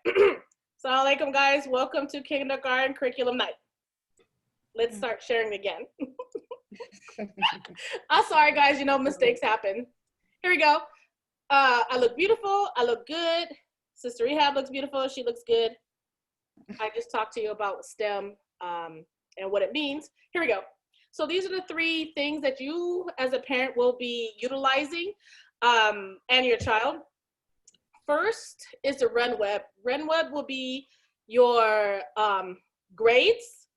Assalamu alaikum, guys. Welcome to Kindergarten Curriculum Night. Let's start sharing again. I'm sorry, guys. You know, mistakes happen. Here we go. I look beautiful. I look good. Sister Rehab looks beautiful. She looks good. I just talked to you about STEM and what it means. Here we go. So these are the 3 things that you as a parent will be utilizing and your child. First is the RunWeb. RunWeb will be your grades,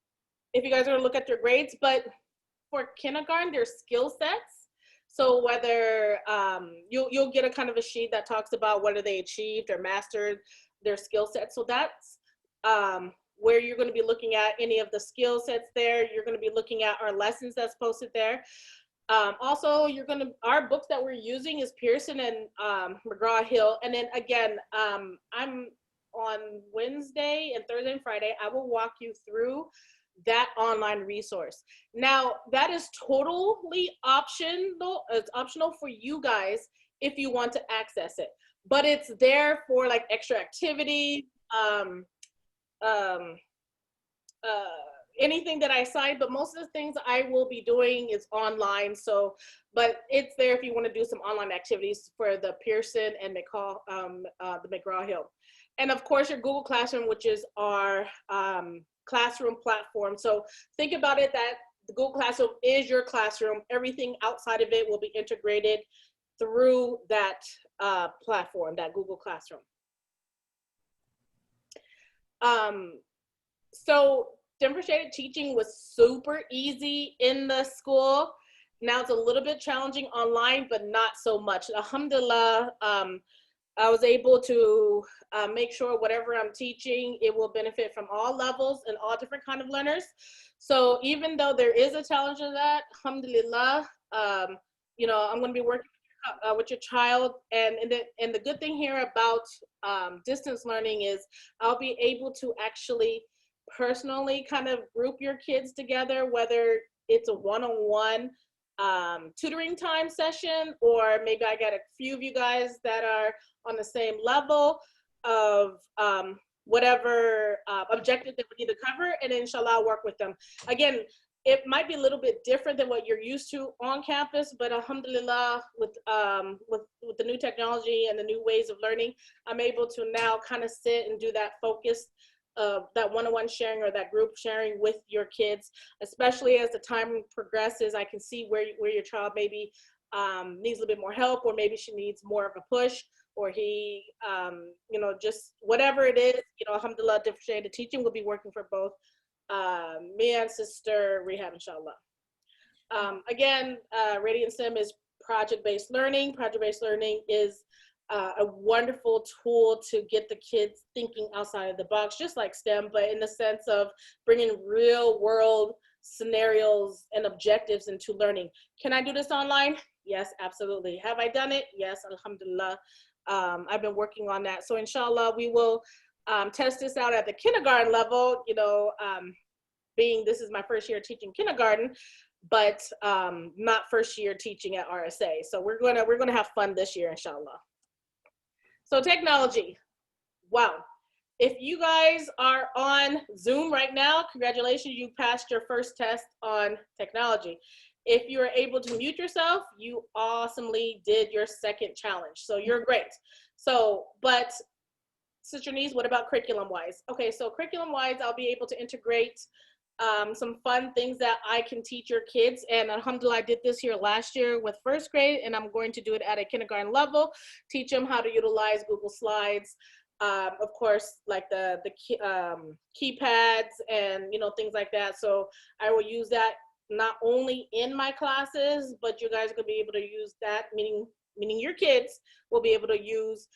if you guys are going to look at your grades, but for kindergarten, there's skill sets. So whether you'll get a kind of a sheet that talks about whether they achieved or mastered their skill sets. So that's where you're going to be looking at any of the skill sets there. You're going to be looking at our lessons that's posted there. Also, our books that we're using is Pearson and McGraw-Hill. And then again, I'm on Wednesday and Thursday and Friday, I will walk you through that online resource. Now, that is totally optional. It's optional for you guys if you want to access it, but it's there for like extra activity, anything that I assign, but most of the things I will be doing is online. So, but it's there if you want to do some online activities for the Pearson and the McGraw-Hill. And of course your Google Classroom, which is our classroom platform. So think about it that the Google Classroom is your classroom. Everything outside of it will be integrated through that platform, that Google Classroom. So differentiated teaching was super easy in the school. Now it's a little bit challenging online, but not so much. Alhamdulillah, I was able to make sure whatever I'm teaching, it will benefit from all levels and all different kind of learners. So even though there is a challenge in that, alhamdulillah, you know, I'm going to be working with your child. And the good thing here about distance learning is I'll be able to actually personally kind of group your kids together, whether it's a one-on-one tutoring time session, or maybe I got a few of you guys that are on the same level of whatever objective that we need to cover, and inshallah I'll work with them. Again, it might be a little bit different than what you're used to on campus, but alhamdulillah, with the new technology and the new ways of learning, I'm able to now kind of sit and do that focused that one-on-one sharing or that group sharing with your kids, especially as the time progresses. I can see where your child maybe needs a little bit more help, or maybe she needs more of a push, or he, you know, just whatever it is, you know, alhamdulillah, differentiated teaching will be working for both me and Sister Rehab, inshallah. Again, Radiant STEM is project-based learning. Project-based learning is a wonderful tool to get the kids thinking outside of the box, just like STEM, but in the sense of bringing real world scenarios and objectives into learning. Can I do this online? Yes, absolutely. Have I done it? Yes, alhamdulillah. I've been working on that. So inshallah, we will test this out at the kindergarten level, you know, being this is my first year teaching kindergarten, but not first year teaching at RSA. So we're gonna have fun this year, inshallah. So technology, wow. If you guys are on Zoom right now, congratulations, you passed your first test on technology. If you are able to mute yourself, you awesomely did your second challenge. So you're great. So, but Sister Niece, what about curriculum-wise? Okay, so curriculum-wise, I'll be able to integrate some fun things that I can teach your kids. And alhamdulillah, I did this here last year with first grade, and I'm going to do it at a kindergarten level, teach them how to utilize Google Slides, of course, like the keypads and, you know, things like that. So I will use that not only in my classes, but you guys are gonna be able to use that, meaning your kids will be able to use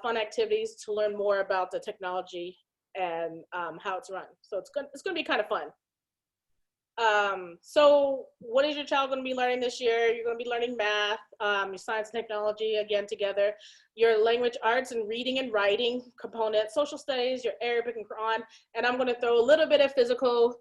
fun activities to learn more about the technology and how it's run. So it's gonna be kind of fun. So what is your child going to be learning this year? You're going to be learning math, your science and technology, again, together, your language arts and reading and writing component, social studies, your Arabic and Quran, and I'm going to throw a little bit of physical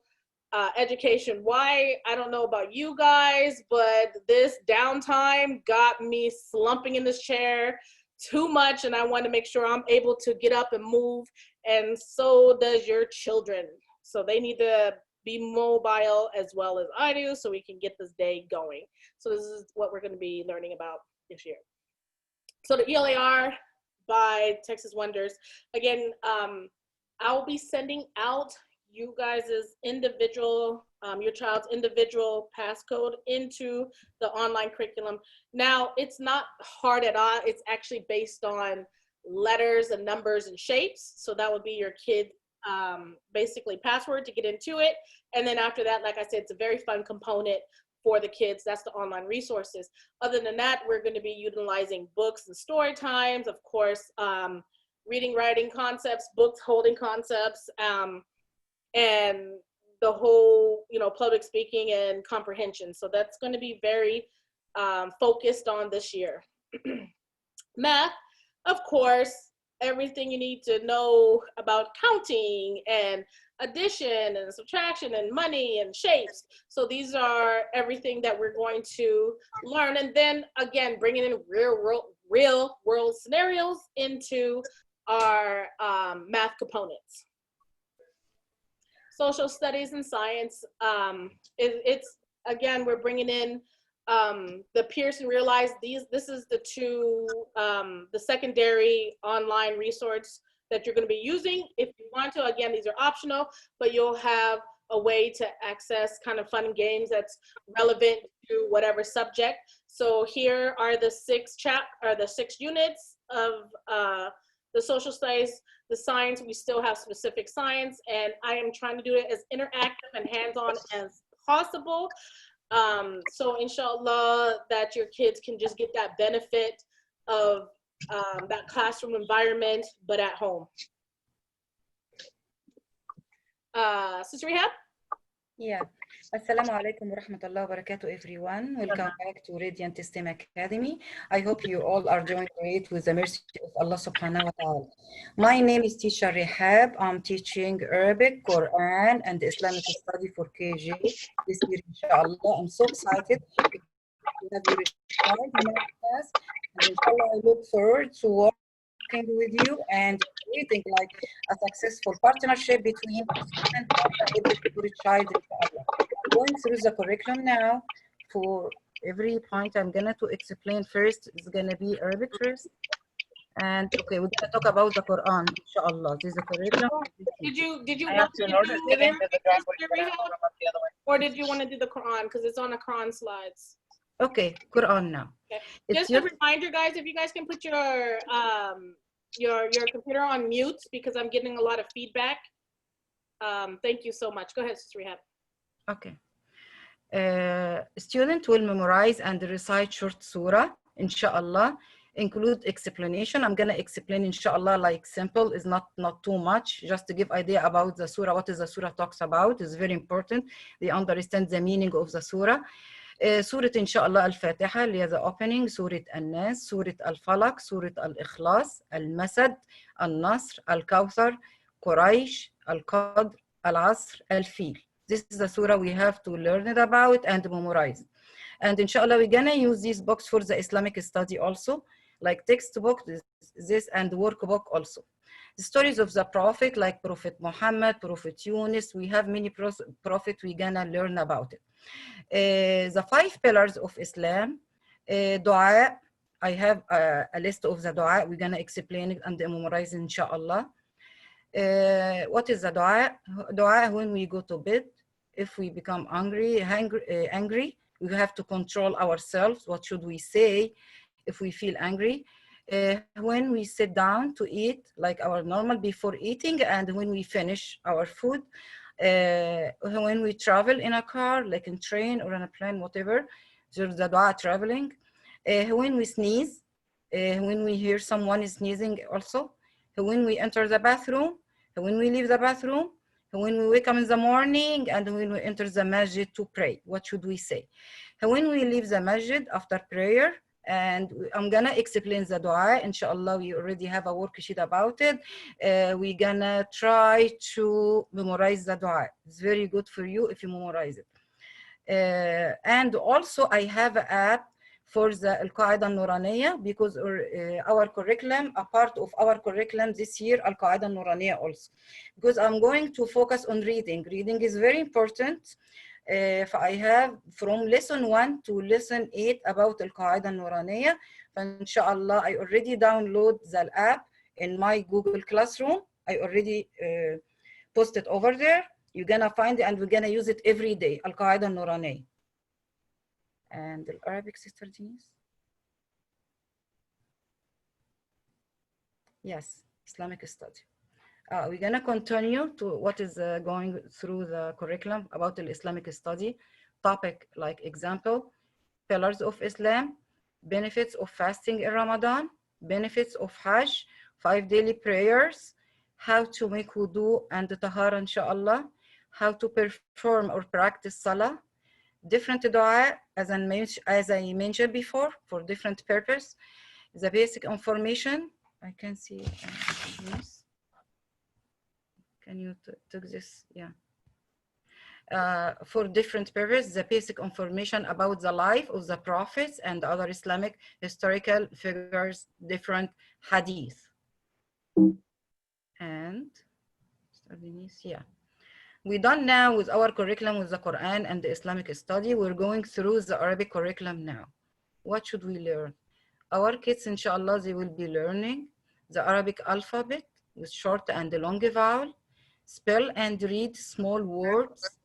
education. Why? I don't know about you guys, but this downtime got me slumping in this chair too much, and I want to make sure I'm able to get up and move and so does your children. So they need to be mobile as well as I do, so we can get this day going. So this is what we're going to be learning about this year. So the Elar by Texas Wonders. Again, I'll be sending out you guys' individual, your child's individual passcode into the online curriculum. Now, it's not hard at all. It's actually based on letters and numbers and shapes. So that would be your kid basically password to get into it. And then after that, like I said, it's a very fun component for the kids. That's the online resources. Other than that, we're going to be utilizing books and story times, of course, reading, writing concepts, books holding concepts, and the whole, public speaking and comprehension. So that's going to be very focused on this year. Math, of course, everything you need to know about counting and addition and subtraction and money and shapes. So these are everything that we're going to learn. And then again, bringing in real world scenarios into our math components. Social studies and science, it's again, we're bringing in the Pearson Realize. This is the two, the secondary online resource that you're going to be using. If you want to, again, these are optional, but you'll have a way to access kind of fun games that's relevant to whatever subject. So here are the 6 units of the social studies. The science, we still have specific science, and I am trying to do it as interactive and hands-on as possible. So inshallah, that your kids can just get that benefit of that classroom environment, but at home. Sister Rehab? Yeah. Assalamu alaikum wa rahmatullahi wa barakatuh, everyone. Welcome back to Radiant STEM Academy. I hope you all are doing great with the mercy of Allah subhanahu wa ta'ala. My name is Teacher Rehab. I'm teaching Arabic, Quran, and Islamic study for KG this year, inshallah. I'm so excited to have you child in my class. And inshallah, I look forward to working with you and creating like a successful partnership between student and every child, inshallah. Going through the curriculum now. For every point I'm gonna to explain first, it's gonna be Arabic first. And okay, we're gonna talk about the Quran, inshallah. This is the curriculum. Did you want to do Arabic, or did you want to do the Quran? Because it's on the Quran slides. Okay, Quran now. Okay. Just a reminder, guys, if you guys can put your computer on mute, because I'm getting a lot of feedback. Thank you so much. Go ahead, Sister Rehab. Okay. Student will memorize and recite short surah, inshallah, include explanation. I'm gonna explain, inshallah, like simple, is not too much, just to give idea about the surah, what is the surah talks about. Is very important. They understand the meaning of the surah. Surah inshallah al-Fatiha, اللي هي the opening, Surah An-Nas, Surah Al-Falaq, Surah Al-Ikhlas, Al-Masad, Al-Nasr, Al-Kawthar, Quraysh, Al-Qadr, Al-Asr, Al-Fil. This is the surah we have to learn it about and memorize. And inshallah, we're gonna use these books for the Islamic study also, like textbook, this and workbook also. The stories of the Prophet, like Prophet Muhammad, Prophet Yunus, we have many prophets we're gonna learn about it. The 5 pillars of Islam, dua, I have a list of the dua, we're gonna explain it and memorize inshallah. What is the dua? Dua when we go to bed, if we become angry, we have to control ourselves. What should we say if we feel angry? When we sit down to eat, like our normal before eating, and when we finish our food. When we travel in a car, like in train or in a plane, whatever, there's the dua traveling. When we sneeze, when we hear someone is sneezing also. When we enter the bathroom, when we leave the bathroom, when we wake up in the morning, and when we enter the masjid to pray, what should we say? When we leave the masjid after prayer, and I'm gonna explain the dua, inshallah, we already have a worksheet about it. We're gonna try to memorize the dua. It's very good for you if you memorize it. And also I have an app for the القاعدة النورانية, because our curriculum, a part of our curriculum this year, القاعدة النورانية also, because I'm going to focus on reading. Reading is very important. I have from lesson 1 to lesson 8 about القاعدة النورانية. فإن شاء الله I already download the app in my Google Classroom. I already posted over there. You're gonna find it and we're gonna use it every day. القاعدة النورانية. And the Arabic, Sister Denise? Yes, Islamic study. We're gonna continue to what is going through the curriculum about the Islamic study. Topic like example, pillars of Islam, benefits of fasting in Ramadan, benefits of Hajj, 5 daily prayers, how to make wudu and tahara inshallah, how to perform or practice salah, different dua as I mentioned before for different purpose, the basic information. I can see this. Can you take this? Yeah. For different purposes, the basic information about the life of the prophets and other Islamic historical figures, different hadith. And yeah, we're done now with our curriculum with the Quran and the Islamic study. We're going through the Arabic curriculum now. What should we learn? Our kids, inshallah, they will be learning the Arabic alphabet with short and long vowel, spell and read small words,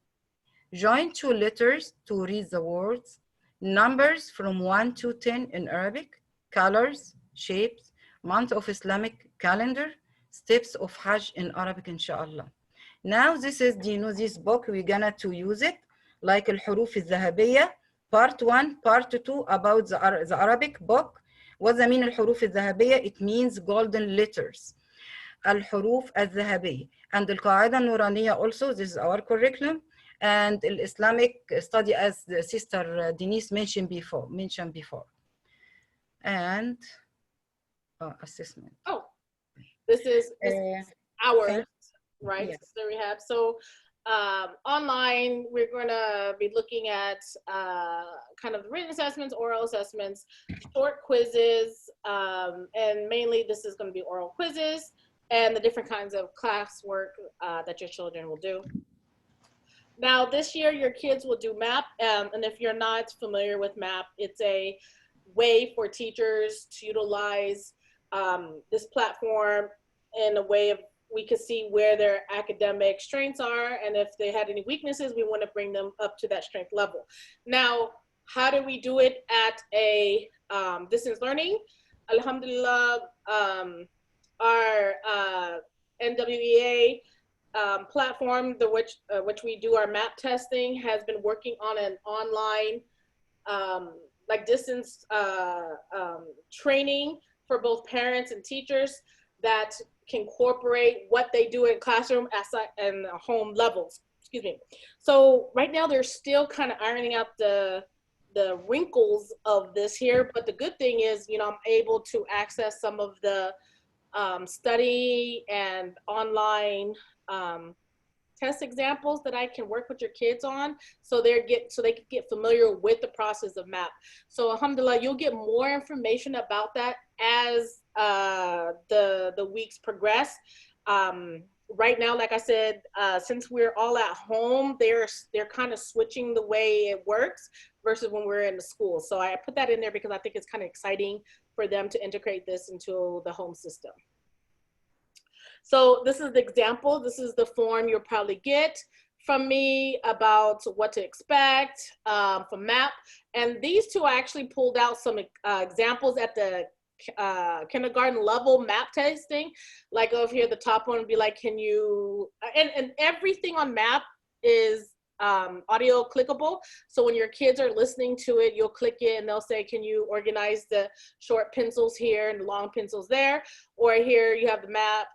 join 2 letters to read the words, numbers from 1 to 10 in Arabic, colors, shapes, month of Islamic calendar, steps of Hajj in Arabic, inshallah. Now this is, do you know this book? We're gonna to use it like الحروف الذهبية, part 1, part 2 about the Arabic book. What does it mean الحروف الذهبية? It means golden letters. الحروف الذهبية. And القاعدة النورانية also, this is our curriculum. And the Islamic study as the Sister Denise mentioned before. And assessment. Oh, this is ours, right? Yes. So we have, so online, we're gonna be looking at kind of written assessments, oral assessments, short quizzes, and mainly this is gonna be oral quizzes and the different kinds of classwork that your children will do. Now, this year, your kids will do MAP, and if you're not familiar with MAP, it's a way for teachers to utilize this platform in a way of we can see where their academic strengths are, and if they had any weaknesses, we want to bring them up to that strength level. Now, how do we do it at a distance learning? Alhamdulillah, our NWEA platform, which we do our MAP testing, has been working on an online like distance training for both parents and teachers that can incorporate what they do in classroom and home levels. Excuse me. So right now they're still kind of ironing out the wrinkles of this here, but the good thing is, you know, I'm able to access some of the study and online test examples that I can work with your kids on, so they can get familiar with the process of MAP. So alhamdulillah, you'll get more information about that as the weeks progress. Right now, like I said, since we're all at home, they're kind of switching the way it works versus when we're in the school. So I put that in there because I think it's kind of exciting for them to integrate this into the home system. So this is the example. This is the form you'll probably get from me about what to expect from MAP. And these two I actually pulled out some examples at the kindergarten level MAP testing. Like over here, the top one would be like, can you, and everything on MAP is audio clickable. So when your kids are listening to it, you'll click it and they'll say, can you organize the short pencils here and the long pencils there? Or here you have the MAP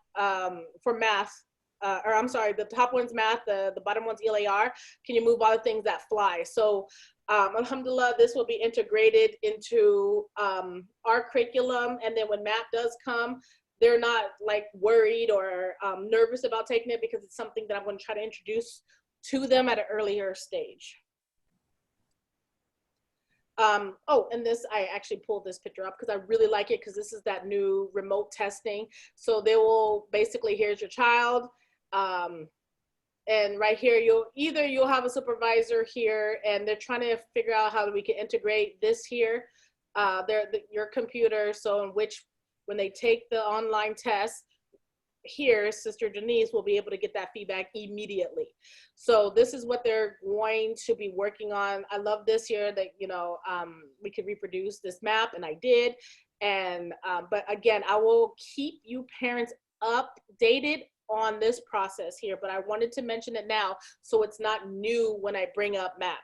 for math, or I'm sorry, the top one's math, the bottom one's Elar. Can you move all the things that fly? So alhamdulillah, this will be integrated into our curriculum. And then when MAP does come, they're not like worried or nervous about taking it, because it's something that I'm going to try to introduce to them at an earlier stage. Oh, and this, I actually pulled this picture up because I really like it, because this is that new remote testing. So they will basically, here's your child. And right here, you'll have a supervisor here, and they're trying to figure out how we can integrate this here, your computer. So in which, when they take the online test, here, Sister Denise will be able to get that feedback immediately. So this is what they're going to be working on. I love this here that, we could reproduce this map, and I did. And, but again, I will keep you parents updated on this process here, but I wanted to mention it now so it's not new when I bring up map.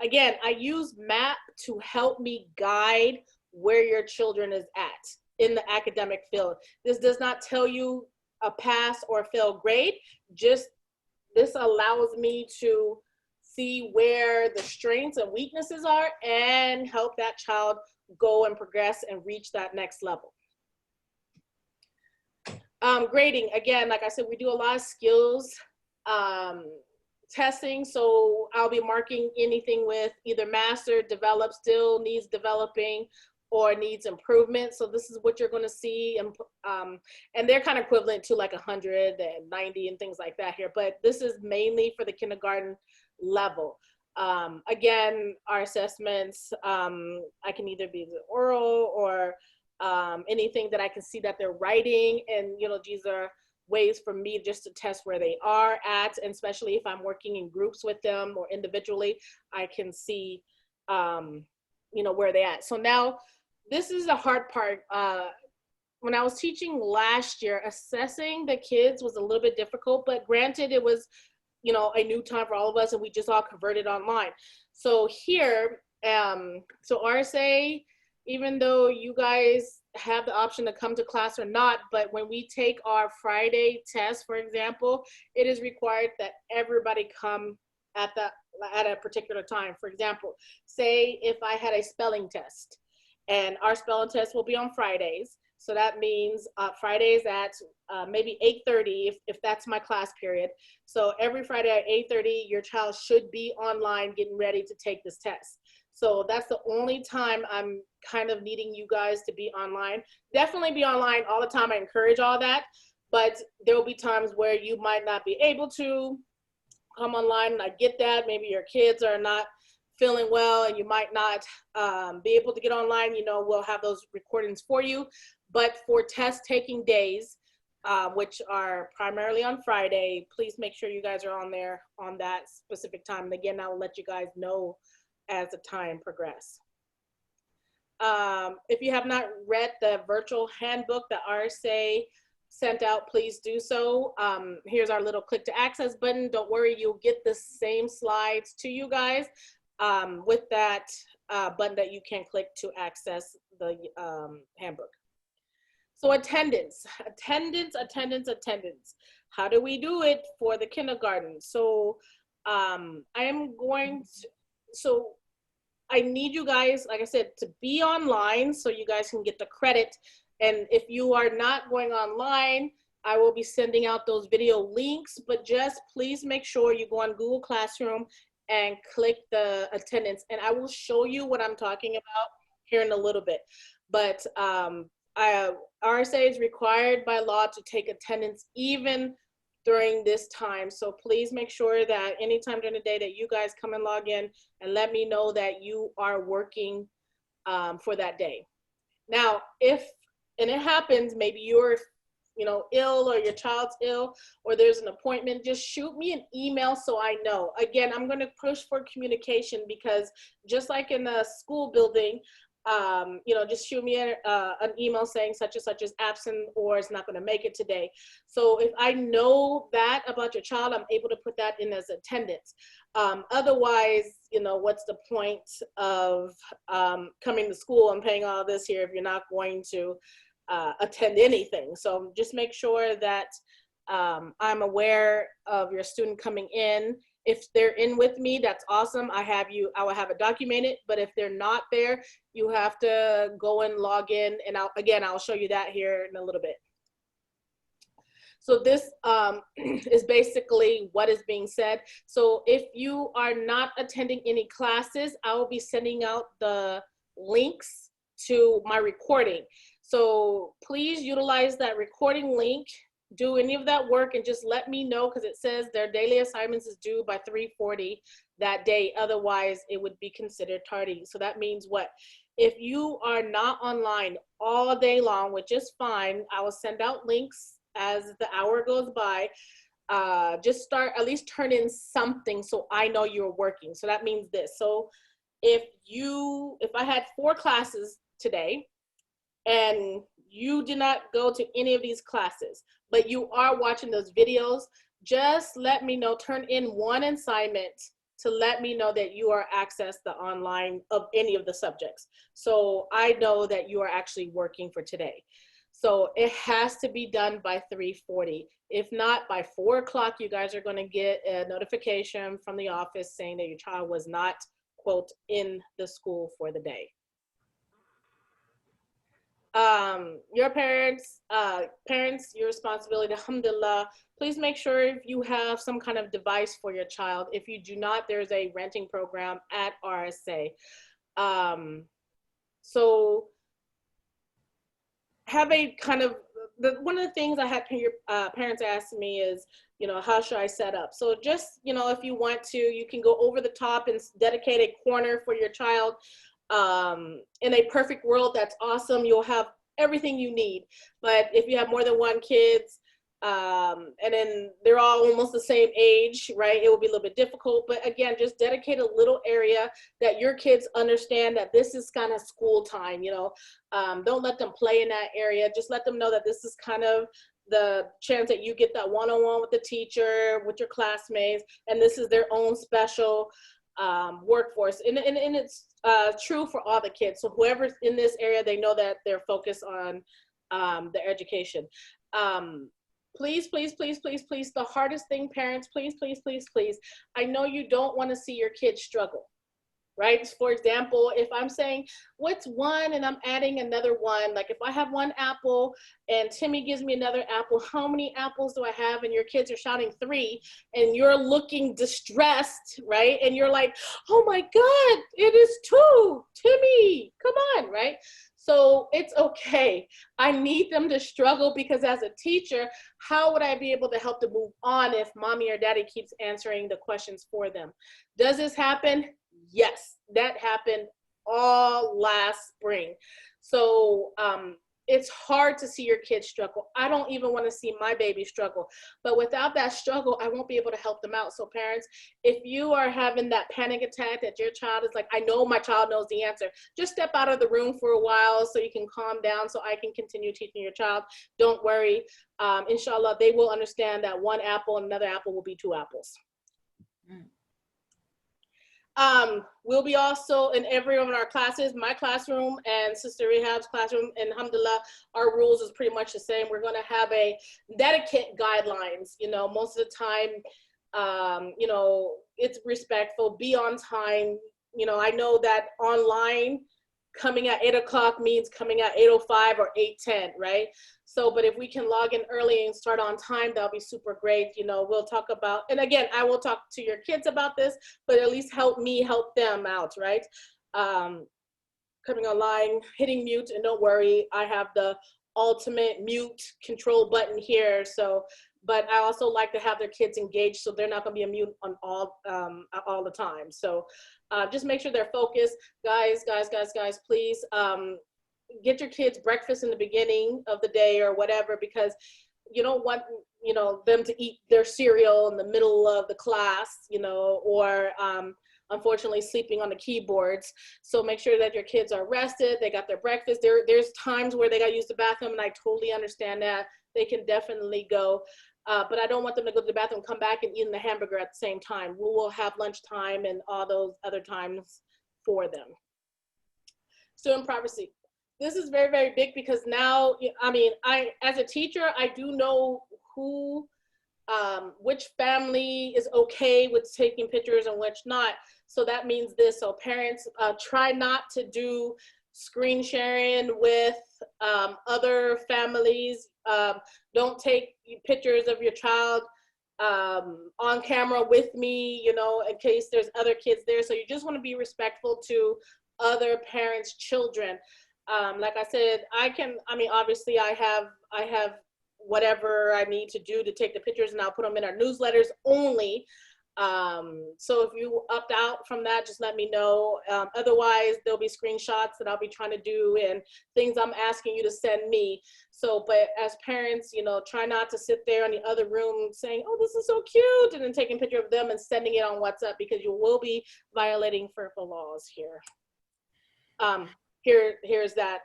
Again, I use map to help me guide where your children is at in the academic field. This does not tell you a pass or fail grade. Just this allows me to see where the strengths and weaknesses are and help that child go and progress and reach that next level. Grading, again, like I said, we do a lot of skills testing. So I'll be marking anything with either master, develop, still needs developing, or needs improvement. So this is what you're going to see. And they're kind of equivalent to like 190 and things like that here. But this is mainly for the kindergarten level. Again, our assessments, I can either be the oral or anything that I can see that they're writing. And, these are ways for me just to test where they are at. And especially if I'm working in groups with them or individually, I can see, where they're at. So now, this is the hard part. When I was teaching last year, assessing the kids was a little bit difficult, but granted, it was, a new time for all of us, and we just all converted online. So here, so RSA, even though you guys have the option to come to class or not, but when we take our Friday test, for example, it is required that everybody come at a particular time. For example, say if I had a spelling test, and our spelling test will be on Fridays. So that means Fridays at maybe 8:30, if that's my class period. So every Friday at 8:30, your child should be online getting ready to take this test. So that's the only time I'm kind of needing you guys to be online. Definitely be online all the time. I encourage all that. But there will be times where you might not be able to come online, and I get that. Maybe your kids are not feeling well and you might not be able to get online. We'll have those recordings for you. But for test taking days, which are primarily on Friday, please make sure you guys are on there on that specific time. And again, I will let you guys know as the time progresses. If you have not read the virtual handbook that RSA sent out, please do so. Here's our little click to access button. Don't worry, you'll get the same slides to you guys with that button that you can click to access the handbook. So attendance. How do we do it for the kindergarten? So I need you guys, like I said, to be online so you guys can get the credit. And if you are not going online, I will be sending out those video links, but just please make sure you go on Google Classroom and click the attendance. And I will show you what I'm talking about here in a little bit. But RSA is required by law to take attendance even during this time. So please make sure that anytime during the day that you guys come and log in and let me know that you are working for that day. Now, if it happens, maybe you're ill or your child's ill or there's an appointment, just shoot me an email so I know. Again, I'm going to push for communication because just like in the school building, just shoot me an email saying such and such is absent or is not going to make it today. So if I know that about your child, I'm able to put that in as attendance. Otherwise, what's the point of coming to school and paying all this here if you're not going to attend anything? So just make sure that I'm aware of your student coming in. If they're in with me, that's awesome. I will have it documented, but if they're not there, you have to go and log in, and I'll show you that here in a little bit. So this is basically what is being said. So if you are not attending any classes, I will be sending out the links to my recording. So please utilize that recording link, do any of that work, and just let me know, because it says their daily assignments is due by 3:40 that day. Otherwise, it would be considered tardy. So that means what? If you are not online all day long, which is fine, I will send out links as the hour goes by. Just start, at least turn in something so I know you're working. So that means this. So if I had 4 classes today and you did not go to any of these classes, but you are watching those videos, just let me know, turn in one assignment to let me know that you are accessed the online of any of the subjects. So I know that you are actually working for today. So it has to be done by 3:40. If not, by 4 o'clock, you guys are going to get a notification from the office saying that your child was not, quote, in the school for the day. Your parents, your responsibility, alhamdulillah. Please make sure if you have some kind of device for your child. If you do not, there's a renting program at RSA. So have a kind of, one of the things I had parents ask me is, how should I set up? So just, if you want to, you can go over the top and dedicate a corner for your child. In a perfect world, that's awesome. You'll have everything you need. But if you have more than 1 kid, and then they're all almost the same age, right, it will be a little bit difficult. But again, just dedicate a little area that your kids understand that this is kind of school time. Don't let them play in that area. Just let them know that this is kind of the chance that you get that one-on-one with the teacher, with your classmates, and this is their own special workforce. And it's true for all the kids. So whoever's in this area, they know that they're focused on their education. Please, please, please, please, please, the hardest thing, parents, please, please, please, please. I know you don't want to see your kids struggle, right? For example, if I'm saying, what's 1 and I'm adding another 1, like if I have 1 apple and Timmy gives me another apple, how many apples do I have? And your kids are shouting 3 and you're looking distressed, right? And you're like, oh my God, it is 2, Timmy, come on, right? So it's okay. I need them to struggle, because as a teacher, how would I be able to help them move on if mommy or daddy keeps answering the questions for them? Does this happen? Yes, that happened all last spring. So it's hard to see your kids struggle. I don't even want to see my baby struggle. But without that struggle, I won't be able to help them out. So parents, if you are having that panic attack that your child is like, I know my child knows the answer, just step out of the room for a while so you can calm down so I can continue teaching your child. Don't worry. Inshallah, they will understand that 1 apple and another apple will be 2 apples. We'll be also in every one of our classes, my classroom and Sister Rehab's classroom, and alhamdulillah, our rules is pretty much the same. We're going to have a etiquette guidelines. Most of the time, it's respectful, be on time. I know that online coming at 8 o'clock means coming at 8:05 or 8:10, right? So, but if we can log in early and start on time, that'll be super great. We'll talk about, and again, I will talk to your kids about this, but at least help me help them out, right? Coming online, hitting mute, and don't worry, I have the ultimate mute control button here. So, but I also like to have their kids engaged, so they're not going to be a mute on all the time. So just make sure they're focused. Guys, please get your kids breakfast in the beginning of the day or whatever, because you don't want them to eat their cereal in the middle of the class, or unfortunately sleeping on the keyboards. So make sure that your kids are rested, they got their breakfast. There's times where they got to use the bathroom, and I totally understand that. They can definitely go. But I don't want them to go to the bathroom, come back and eat the hamburger at the same time. We will have lunchtime and all those other times for them. Student privacy. This is very, very big, because now, as a teacher, I do know which family is okay with taking pictures and which not. So that means this. So parents, try not to do screen sharing with other families. Don't take pictures of your child on camera with me, you know, in case there's other kids there. So you just want to be respectful to other parents' children. Like I said, I mean, obviously I have whatever I need to do to take the pictures, and I'll put them in our newsletters only. So if you opt out from that, just let me know. Otherwise, there'll be screenshots that I'll be trying to do and things I'm asking you to send me. So, but as parents, you know, try not to sit there in the other room saying, oh, this is so cute, and then taking a picture of them and sending it on WhatsApp, because you will be violating FERPA laws here. Here's that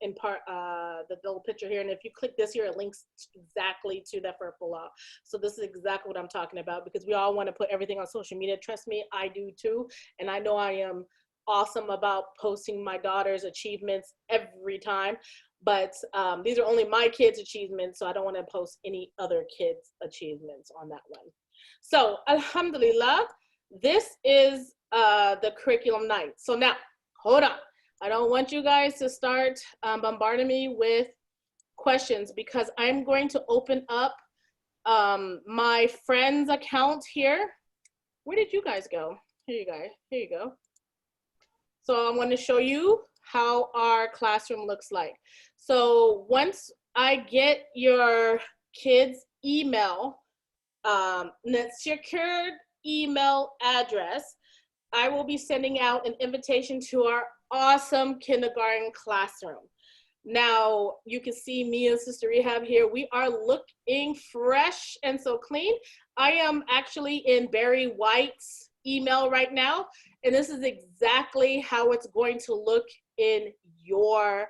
in part, the little picture here. And if you click this here, it links exactly to that FERPA law. So this is exactly what I'm talking about, because we all want to put everything on social media. Trust me, I do too. And I know I am awesome about posting my daughter's achievements every time. But these are only my kids' achievements, so I don't want to post any other kids' achievements on that one. So alhamdulillah, this is the curriculum night. So now, hold on. I don't want you guys to start bombarding me with questions, because I'm going to open up my friend's account here. Where did you guys go? Here you go. Here you go. So I'm going to show you how our classroom looks like. So once I get your kids' email, secured email address, I will be sending out an invitation to our awesome kindergarten classroom. Now, you can see me and Sister Rehab here. We are looking fresh and so clean. I am actually in Barry White's email right now, and this is exactly how it's going to look in your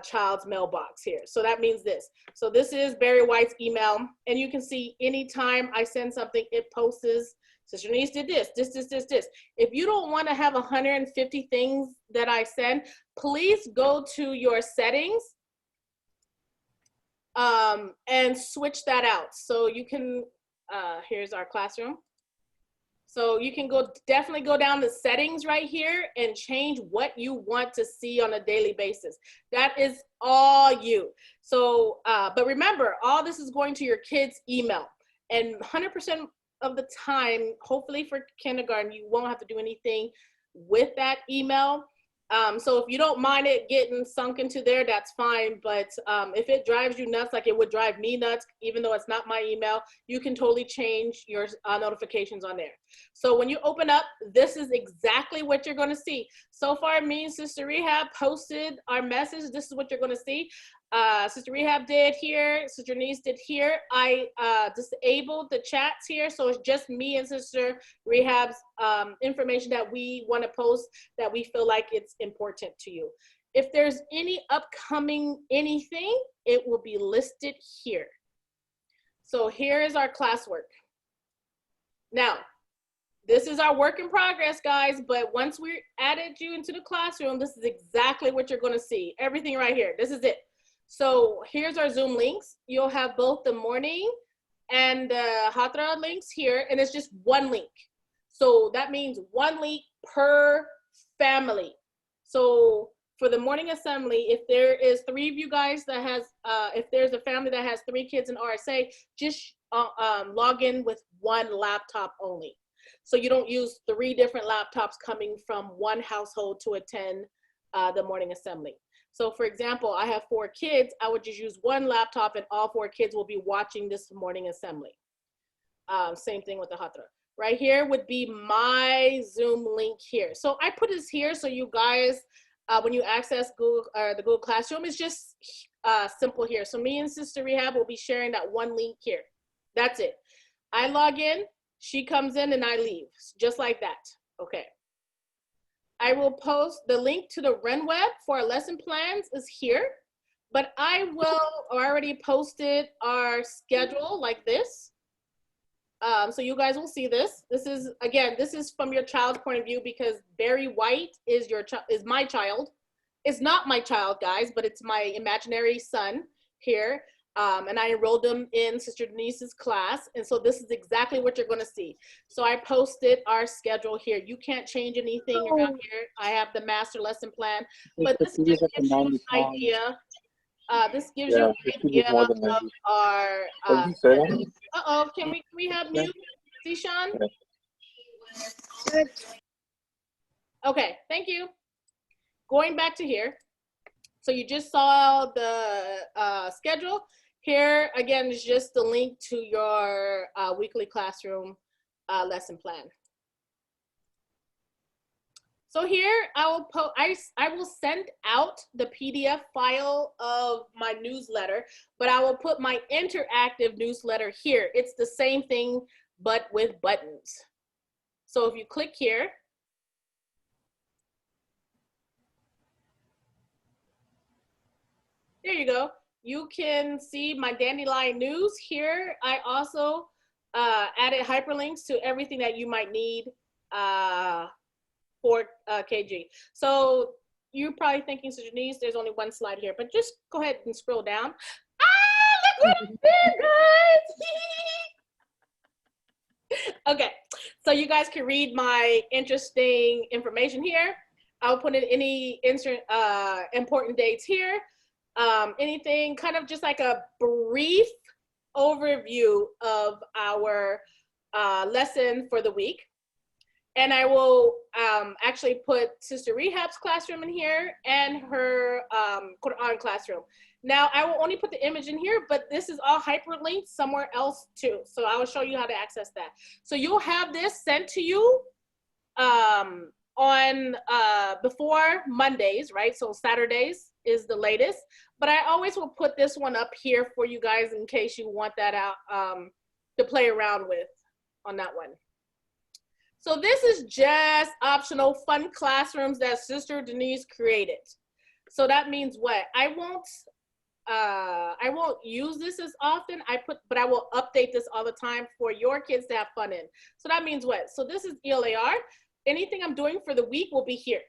child's mailbox here. So that means this. So this is Barry White's email, and you can see anytime I send something, it posts, Sister Denise did this. If you don't want to have 150 things that I send, please go to your settings and switch that out. So you can, here's our classroom. So you can definitely go down to settings right here and change what you want to see on a daily basis. That is all you. So, but remember, all this is going to your kids' email, and 100% of the time, hopefully for kindergarten, you won't have to do anything with that email. So if you don't mind it getting sunk into there, that's fine. But if it drives you nuts, like it would drive me nuts, even though it's not my email, you can totally change your notifications on there. So when you open up, this is exactly what you're going to see. So far, me and Sister Rehab posted our message. This is what you're going to see. Sister Rehab did here, Sister Denise did here. I disabled the chats here, so it's just me and Sister Rehab's information that we want to post, that we feel like it's important to you. If there's any upcoming anything, it will be listed here. So here is our classwork. Now, this is our work in progress, guys, but once we added you into the classroom, this is exactly what you're going to see. Everything right here. This is it. So here's our Zoom links. You'll have both the morning and the Hatra links here, and it's just one link. So that means one link per family. So for the morning assembly, if there is 3 of you guys that has, if there's a family that has 3 kids in RSA, just log in with 1 laptop only. So you don't use 3 different laptops coming from one household to attend the morning assembly. So for example, I have 4 kids, I would just use 1 laptop and all 4 kids will be watching this morning assembly. Same thing with the Hatra. Right here would be my Zoom link here. So I put this here so you guys, when you access Google, the Google Classroom, it's just simple here. So me and Sister Rehab will be sharing that 1 link here. That's it. I log in, she comes in, and I leave, just like that. Okay. I will post the link to the RenWeb for our lesson plans is here, but I already posted our schedule like this. So you guys will see this. This is, again, this is from your child's point of view, because Barry White is my child. It's not my child, guys, but it's my imaginary son here. And I enrolled them in Sister Denise's class. And so this is exactly what you're going to see. So I posted our schedule here. You can't change anything around here. I have the master lesson plan, but this just gives you an idea. This gives you an idea of our uh-oh, can we have mute? See, Sean? Okay, thank you. Going back to here. So you just saw the schedule. Here, again, is just the link to your weekly classroom lesson plan. So here, I will send out the PDF file of my newsletter, but I will put my interactive newsletter here. It's the same thing, but with buttons. So if you click here, there you go. You can see my Dandelion News here. I also added hyperlinks to everything that you might need for KG. So you're probably thinking, so Janice, there's only one slide here, but just go ahead and scroll down. Ah, look what I did, guys! Okay, so you guys can read my interesting information here. I'll put in any important dates here. Anything kind of just like a brief overview of our lesson for the week. And I will actually put Sister Rehab's classroom in here and her Quran classroom. Now, I will only put the image in here, but this is all hyperlinked somewhere else too. So I will show you how to access that. So you'll have this sent to you on before Mondays, right? So Saturdays is the latest, but I always will put this one up here for you guys in case you want that out to play around with on that one. So this is just optional fun classrooms that Sister Denise created. So that means what? I won't use this as often, but I will update this all the time for your kids to have fun in. So that means what? So this is Elar. Anything I'm doing for the week will be here.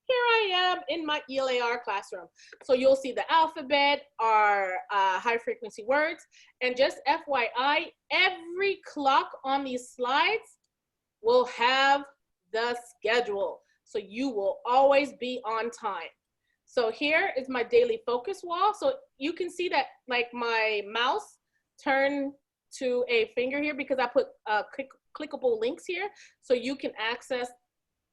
Here I am in my Elar classroom. So you'll see the alphabet, our high frequency words, and just FYI, every clock on these slides will have the schedule. So you will always be on time. So here is my daily focus wall. So you can see that like my mouse turned to a finger here because I put clickable links here. So you can access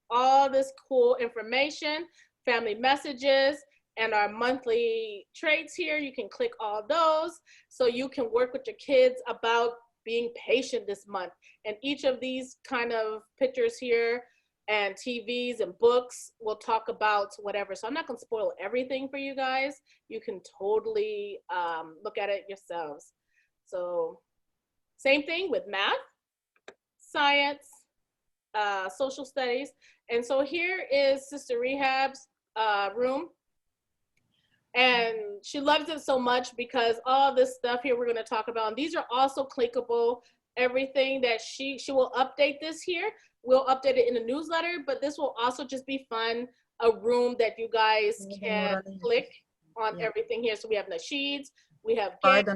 all this cool information, family messages, and our monthly traits here. You can click all those. So you can work with your kids about being patient this month. And each of these kind of pictures here and TVs and books will talk about whatever. So I'm not gonna spoil everything for you guys. You can totally look at it yourselves. So same thing with math, science, social studies. And so here is Sister Rehab's room. And she loves it so much because all this stuff here we're gonna talk about, and these are also clickable. Everything that she will update this here. We'll update it in the newsletter, but this will also just be fun, a room that you guys can click on everything here. So we have nasheeds, we have games.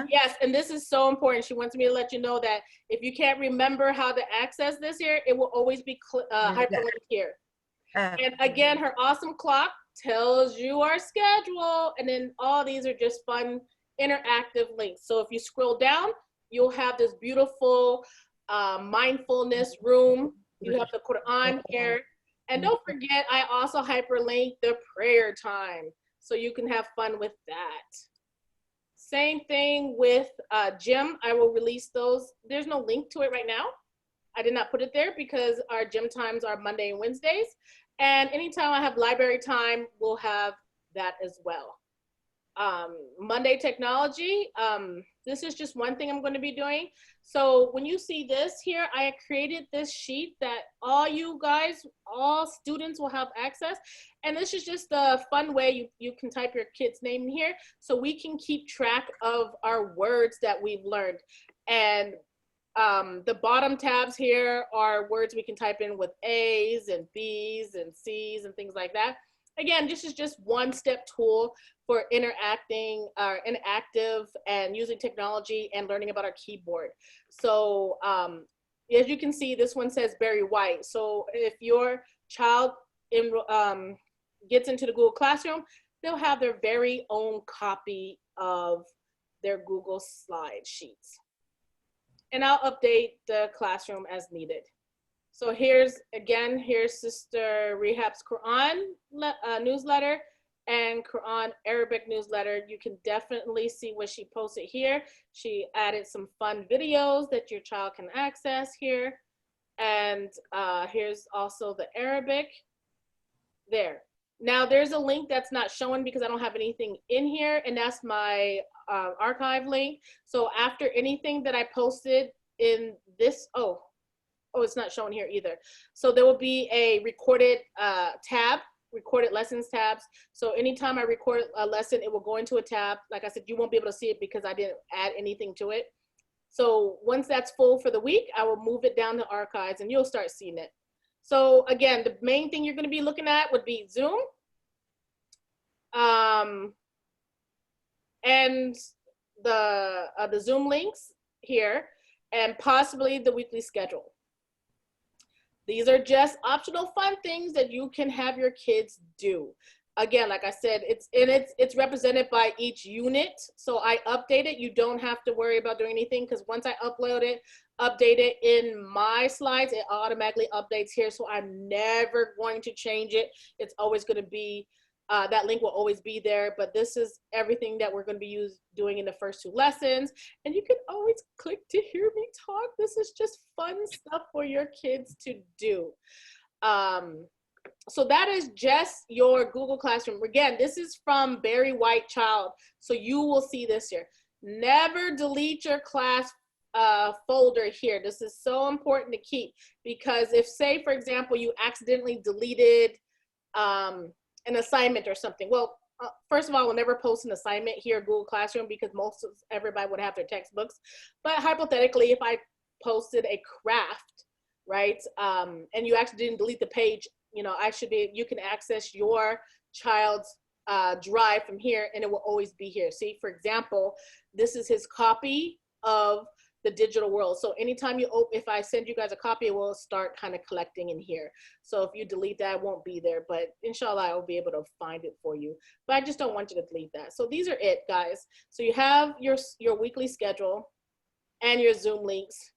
Yes, and this is so important. She wants me to let you know that if you can't remember how to access this here, it will always be hyperlinked here. And again, her awesome clock tells you our schedule, and then all these are just fun interactive links. So if you scroll down, you'll have this beautiful mindfulness room. You have the Quran here. And don't forget, I also hyperlink the prayer time, so you can have fun with that. Same thing with gym. I will release those. There's no link to it right now. I did not put it there because our gym times are Monday and Wednesdays. And anytime I have library time, we'll have that as well. Monday technology, this is just one thing I'm going to be doing. So when you see this here, I created this sheet that all you guys, all students will have access. And this is just a fun way you can type your kid's name in here so we can keep track of our words that we've learned. And the bottom tabs here are words we can type in with A's and B's and C's and things like that. again, this is just one-step tool for interacting, interactive and using technology and learning about our keyboard. So as you can see, this one says Barry White. So if your child gets into the Google Classroom, they'll have their very own copy of their Google slide sheets. And I'll update the classroom as needed. So here's Sister Rehab's Quran newsletter and Quran Arabic newsletter. You can definitely see what she posted here. She added some fun videos that your child can access here. And here's also the Arabic there. Now there's a link that's not showing because I don't have anything in here, and that's my archive link. So after anything that I posted in this, oh, it's not showing here either. So there will be a recorded tab, recorded lessons tabs. So anytime I record a lesson, it will go into a tab. Like I said, you won't be able to see it because I didn't add anything to it. So once that's full for the week, I will move it down to archives and you'll start seeing it. So again, the main thing you're going to be looking at would be Zoom, and the Zoom links here, and possibly the weekly schedule. These are just optional fun things that you can have your kids do. Again, like I said, it's represented by each unit. So I update it. You don't have to worry about doing anything because once I upload it, update it in my slides, it automatically updates here. So I'm never going to change it. It's always going to be, that link will always be there. But this is everything that we're going to be doing in the first 2 lessons. And you can always click to hear me talk. This is just fun stuff for your kids to do. So that is just your Google Classroom. Again, this is from Barry White Child. So you will see this here. Never delete your class folder here. This is so important to keep because if, say, for example, you accidentally deleted an assignment or something. Well, first of all, we'll never post an assignment here in Google Classroom because everybody would have their textbooks. But hypothetically, if I posted a craft, right, and you actually didn't delete the page, you know, you can access your child's drive from here and it will always be here. See, for example, this is his copy of the digital world. So anytime if I send you guys a copy, it will start kind of collecting in here. So if you delete that, it won't be there, but inshallah, I will be able to find it for you. But I just don't want you to delete that. So these are it, guys. So you have your weekly schedule and your Zoom links.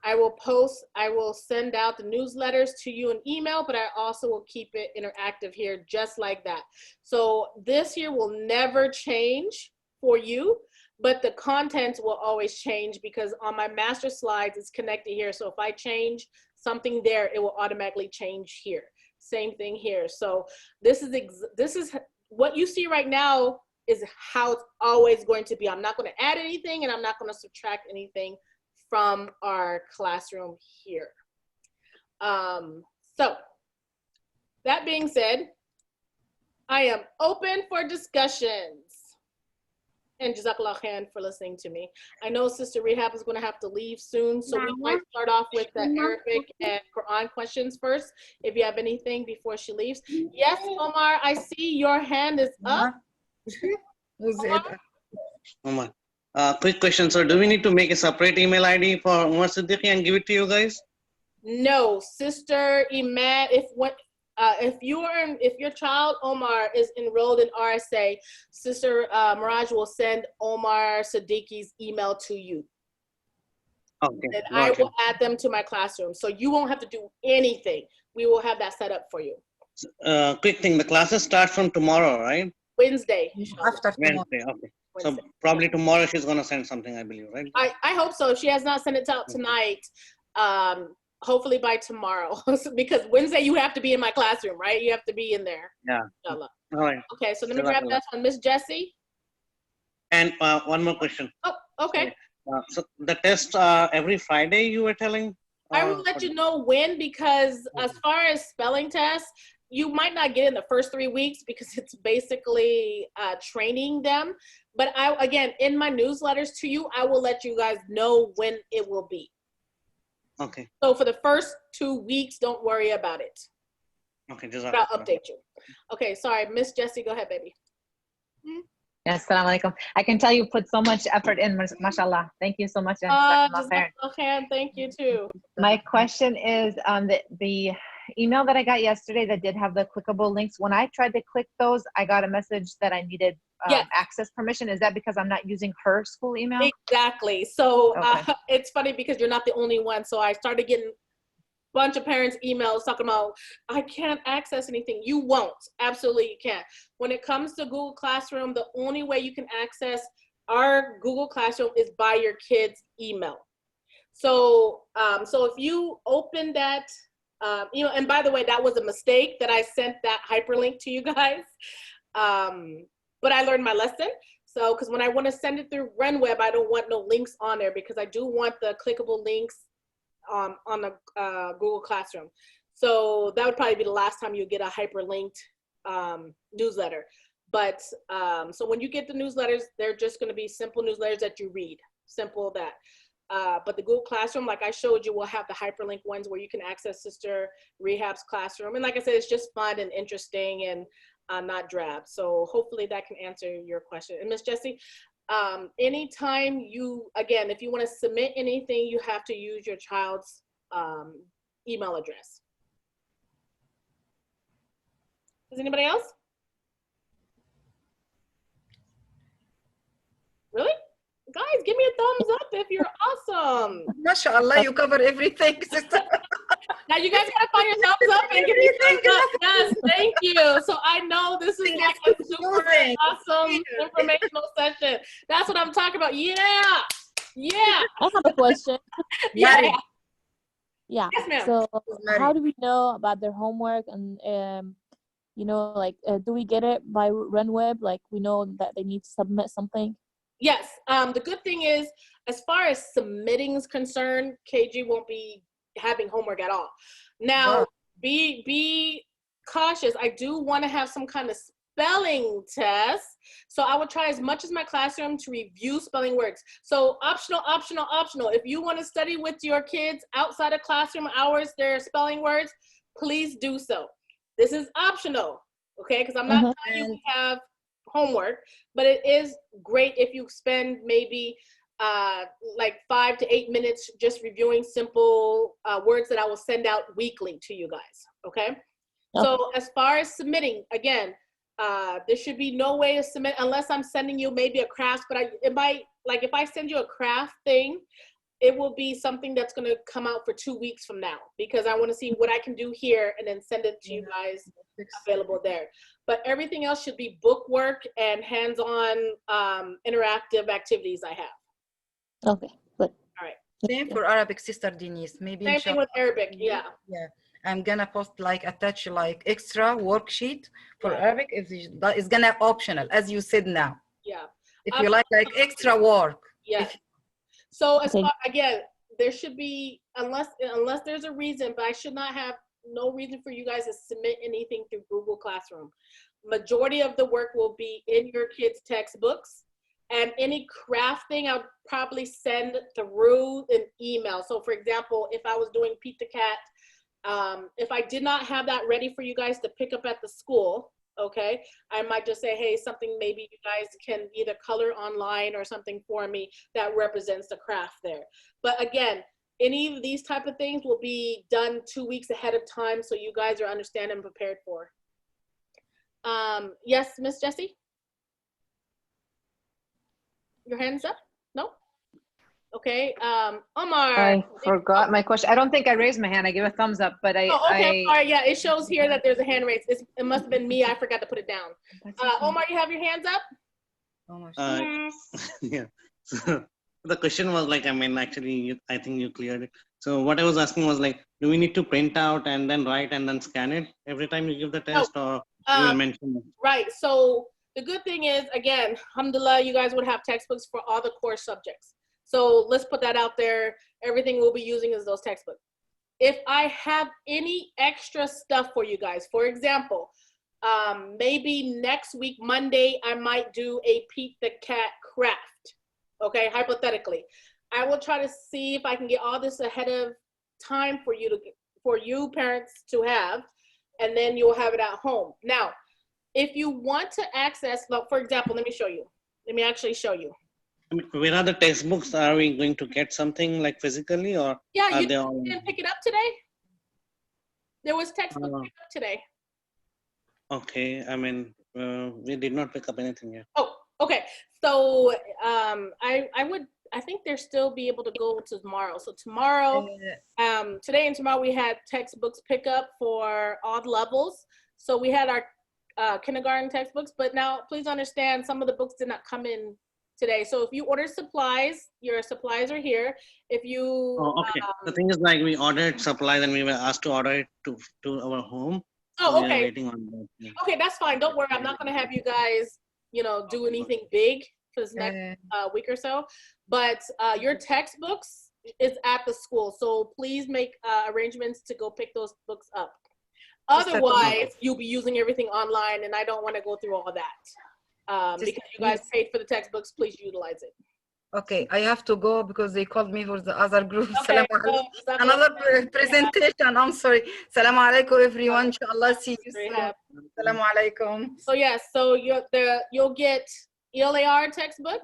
I will send out the newsletters to you in email, but I also will keep it interactive here just like that. So this here will never change for you, but the content will always change because on my master slides, it's connected here. So if I change something there, it will automatically change here. Same thing here. So this is what you see right now is how it's always going to be. I'm not going to add anything and I'm not going to subtract anything from our classroom here. So that being said, I am open for discussions. And Jazakallah khair for listening to me. I know Sister Rehab is going to have to leave soon, so we might start off with the Arabic and Quran questions first, if you have anything before she leaves. Yes, Omar, I see your hand is up. Omar. Quick question, sir. Do we need to make a separate email ID for Umar Siddiqui and give it to you guys? No, Sister Imad, if your child Omar is enrolled in RSA, Sister Miraj will send Omar Siddiqui's email to you. Okay. And I will add them to my classroom. So you won't have to do anything. We will have that set up for you. Quick thing, the classes start from tomorrow, right? Wednesday. After tomorrow. Wednesday, okay. So probably tomorrow she's going to send something, I believe, right? I hope so. If she has not sent it out tonight, hopefully by tomorrow. Because Wednesday you have to be in my classroom, right? You have to be in there. Yeah. Inshallah. All right. Okay, so let me grab that one. Miss Jessie? And one more question. Oh, okay. So the test every Friday you were telling? I will let you know when, because as far as spelling tests, you might not get in the first 3 weeks because it's basically training them. But again, in my newsletters to you, I will let you guys know when it will be. Okay. So for the first 2 weeks, don't worry about it. Okay, But I'll update you. Okay, sorry, Miss Jessie, go ahead, baby. Yes, assalamu alaikum. I can tell you put so much effort in, mashallah. Thank you so much. Thank you too. My question is the email that I got yesterday that did have the clickable links. When I tried to click those, I got a message that I needed access permission. Is that because I'm not using her school email? Exactly. So Okay. it's funny because you're not the only one. So I started getting bunch of parents emails talking about, I can't access anything. You won't. Absolutely you can't. When it comes to Google Classroom, the only way you can access our Google Classroom is by your kid's email. So so if you open that, and by the way, that was a mistake that I sent that hyperlink to you guys. But I learned my lesson. So, because when I want to send it through RunWeb, I don't want no links on there because I do want the clickable links on the Google Classroom. So that would probably be the last time you get a hyperlinked newsletter. But so when you get the newsletters, they're just going to be simple newsletters that you read, simple that. But the Google Classroom, like I showed you, will have the hyperlink ones where you can access Sister Rehab's classroom. And like I said, it's just fun and interesting and not drab. So hopefully that can answer your question. And Miss Jessie, anytime you, again, if you want to submit anything, you have to use your child's email address. Is anybody else? Really? Guys, give me a thumbs up if you're awesome. MashaAllah, you cover everything, sister. Now you guys gotta find your thumbs up and give me a thumbs up. Yes, thank you. So I know this is like a super awesome informational session. That's what I'm talking about. Yeah. Yeah. I have a question. Yeah. Yeah. Yes, ma'am. So how do we know about their homework and you know, like do we get it by RunWeb? Like we know that they need to submit something? Yes. The good thing is, as far as submitting is concerned, KG won't be having homework at all. Now, be cautious. I do want to have some kind of spelling test. So I would try as much as my classroom to review spelling words. So optional, optional, optional. If you want to study with your kids outside of classroom hours, their spelling words, please do so. This is optional, okay? Because I'm not telling you we have homework, but it is great if you spend maybe like 5 to 8 minutes just reviewing simple words that I will send out weekly to you guys, okay? So as far as submitting, again, there should be no way to submit unless I'm sending you maybe a craft, but it might, like if I send you a craft thing, it will be something that's going to come out for 2 weeks from now because I want to see what I can do here and then send it to you guys available there. But everything else should be book work and hands-on interactive activities I have. Okay, good. All right. Same for Arabic, Sister Denise. Maybe same thing with Arabic, yeah. Yeah. I'm gonna post like attach like extra worksheet for Arabic. It's gonna optional, as you said now. Yeah. If you like extra work. Yeah. So as far, again, there should be, unless there's a reason, but I should not have no reason for you guys to submit anything through Google Classroom. Majority of the work will be in your kids' textbooks, and any craft thing I'll probably send through an email. So for example, if I was doing Pete the Cat, if I did not have that ready for you guys to pick up at the school, okay, I might just say, hey, something maybe you guys can either color online or something for me that represents the craft there. But again, any of these type of things will be done 2 weeks ahead of time so you guys are understanding and prepared for. Yes, Miss Jessie? Your hands up? No? Okay, Omar. I forgot my question. I don't think I raised my hand. I gave a thumbs up, but okay. All right, yeah, it shows here that there's a hand raised. It must have been me. I forgot to put it down. Omar, you have your hands up? Yeah. So the question was like, I mean, actually, I think you cleared it. So what I was asking was like, do we need to print out and then write and then scan it every time you give the test, or you will mention it? Right. So the good thing is, again, alhamdulillah, you guys would have textbooks for all the core subjects. So let's put that out there. Everything we'll be using is those textbooks. If I have any extra stuff for you guys, for example, maybe next week, Monday, I might do a Pete the Cat craft, okay, hypothetically. I will try to see if I can get all this ahead of time for you parents to have. and then you'll have it at home. Now, if you want to access, like, for example, let me show you. Let me actually show you. I mean, where are the textbooks? Are we going to get something like physically, or Yeah, are you they all? didn't pick it up today? There was textbook pick up today. Okay, I mean, we did not pick up anything yet. Oh, okay. So I think they'll still be able to go to tomorrow. So tomorrow, today and tomorrow we had textbooks pick up for all levels. So we had our kindergarten textbooks, but now please understand some of the books did not come in today. So if you order supplies, your supplies are here. If you okay. The thing is, like, we ordered supplies and we were asked to order it to our home. Oh, so okay. We are waiting on that. Yeah. Okay, that's fine. Don't worry. I'm not going to have you guys, do anything big for this next week or so. But your textbooks is at the school. So please make arrangements to go pick those books up. Otherwise, you'll be using everything online, and I don't want to go through all that. Because you guys paid for the textbooks, please utilize it. Okay, I have to go because they called me for the other group. Okay, Another presentation. I'm sorry. Salam alaikum, everyone. Inshallah, see you soon. Salam alaikum. So yes, so you'll get Elar textbook.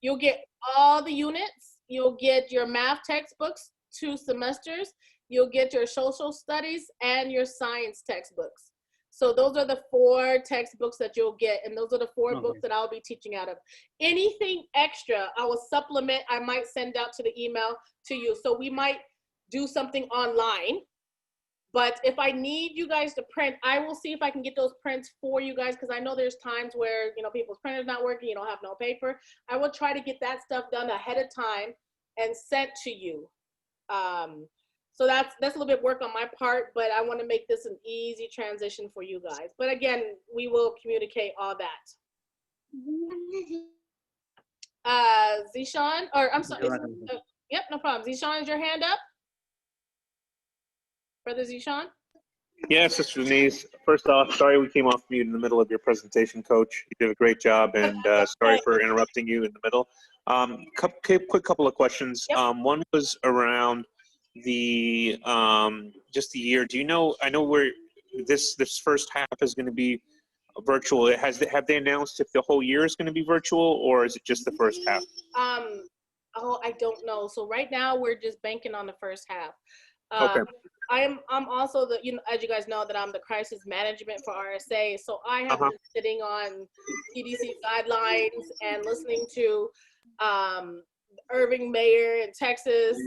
You'll get all the units. You'll get your math textbooks, 2 semesters. You'll get your social studies and your science textbooks. So those are the 4 textbooks that you'll get, and those are the 4 books that I'll be teaching out of. Anything extra, I will supplement. I might send out to the email to you. So we might do something online, but if I need you guys to print, I will see if I can get those prints for you guys, because I know there's times where, people's printer's not working, you don't have no paper. I will try to get that stuff done ahead of time and sent to you. So that's a little bit work on my part, but I want to make this an easy transition for you guys. But again, we will communicate all that. Zishan, or I'm sorry. Yep, no problem. Zishan, is your hand up? Brother Zishan? Yes, Sister Denise. First off, sorry we came off mute in the middle of your presentation, Coach. You did a great job, and sorry for interrupting you in the middle. Quick couple of questions. Yep. One was around the just the year. Do you know? I know where this first half is going to be virtual. Have they announced if the whole year is going to be virtual, or is it just the first half? Oh, I don't know. So right now we're just banking on the first half. Okay. I'm also as you guys know, that I'm the crisis management for RSA. So I have been sitting on CDC guidelines and listening to Irving Mayor in Texas,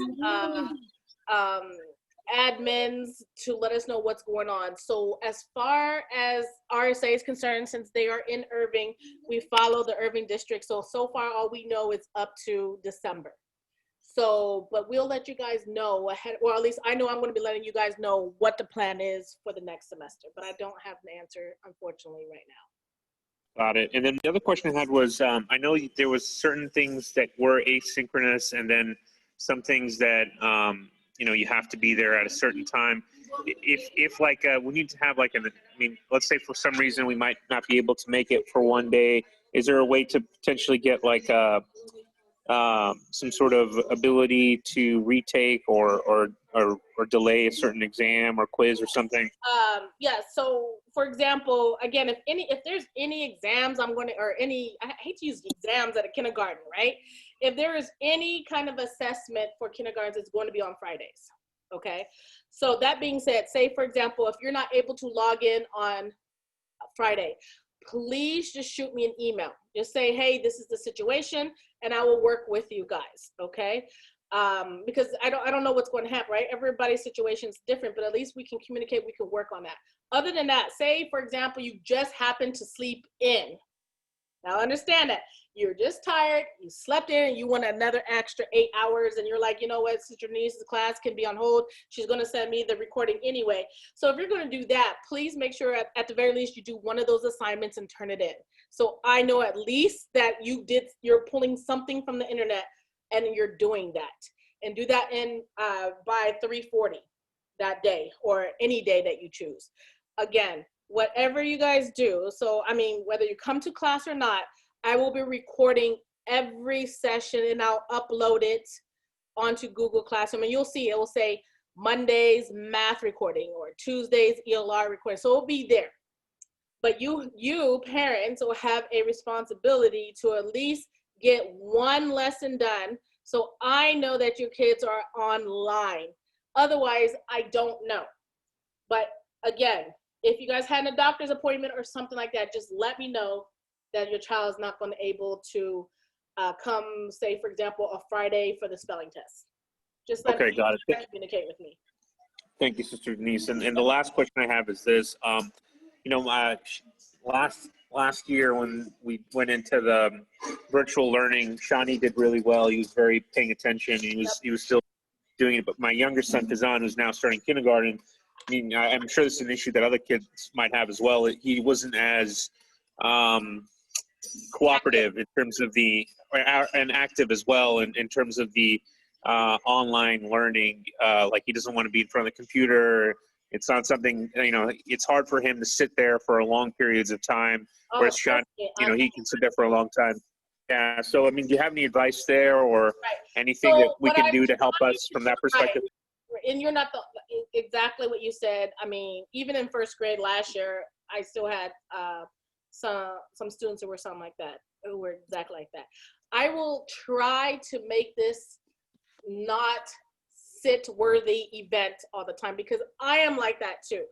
admins to let us know what's going on. So as far as RSA is concerned, since they are in Irving, we follow the Irving district. So far all we know is up to December. So, but we'll let you guys know ahead, or at least I know I'm going to be letting you guys know what the plan is for the next semester, but I don't have an answer, unfortunately, right now. Got it. And then the other question I had was, I know there was certain things that were asynchronous, and then some things that, you have to be there at a certain time. If like, we need to have let's say for some reason we might not be able to make it for one day, is there a way to potentially get like some sort of ability to retake or delay a certain exam or quiz or something? Yeah. So, for example, again, if there's any exams, I hate to use exams at a kindergarten, right? If there is any kind of assessment for kindergartens, it's going to be on Fridays. Okay. So that being said, say for example, if you're not able to log in on Friday, please just shoot me an email. Just say, hey, this is the situation, and I will work with you guys, okay? Because I don't know what's going to happen, right? Everybody's situation is different, but at least we can communicate, we can work on that. Other than that, say, for example, you just happen to sleep in. Now, understand that. You're just tired, you slept in, and you want another extra 8 hours, and you're like, you know what, Sister Denise's class can be on hold. She's going to send me the recording anyway. So if you're going to do that, please make sure at the very least you do one of those assignments and turn it in. So I know at least that you're pulling something from the internet and you're doing that. And do that in by 3:40 that day, or any day that you choose. Again, whatever you guys do, so I mean, whether you come to class or not, I will be recording every session and I'll upload it onto Google Classroom, and you'll see it will say Monday's math recording or Tuesday's ELR recording. So it'll be there. But you parents will have a responsibility to at least get one lesson done. So I know that your kids are online. Otherwise, I don't know. But again, if you guys had a doctor's appointment or something like that, just let me know that your child is not going to be able to come, say, for example, a Friday for the spelling test. Just let me got it. Communicate with me. Thank you, Sister Denise. And the last question I have is this. You know, last year when we went into the virtual learning, Shani did really well. He was very paying attention. He was still doing it. But my younger son, Kazan, who's now starting kindergarten, I mean, I'm sure this is an issue that other kids might have as well. He wasn't as cooperative in terms of and active as well in terms of the online learning. Like he doesn't want to be in front of the computer. It's not something, you know, it's hard for him to sit there for long periods of time, whereas Sean, you know, he can sit there for a long time. Yeah, so, I mean, do you have any advice there or anything that we can do to help us from that perspective? And you're not exactly what you said. I mean, even in first grade last year, I still had some students who were something like that, who were exactly like that. I will try to make this not sit-worthy event all the time, because I am like that too.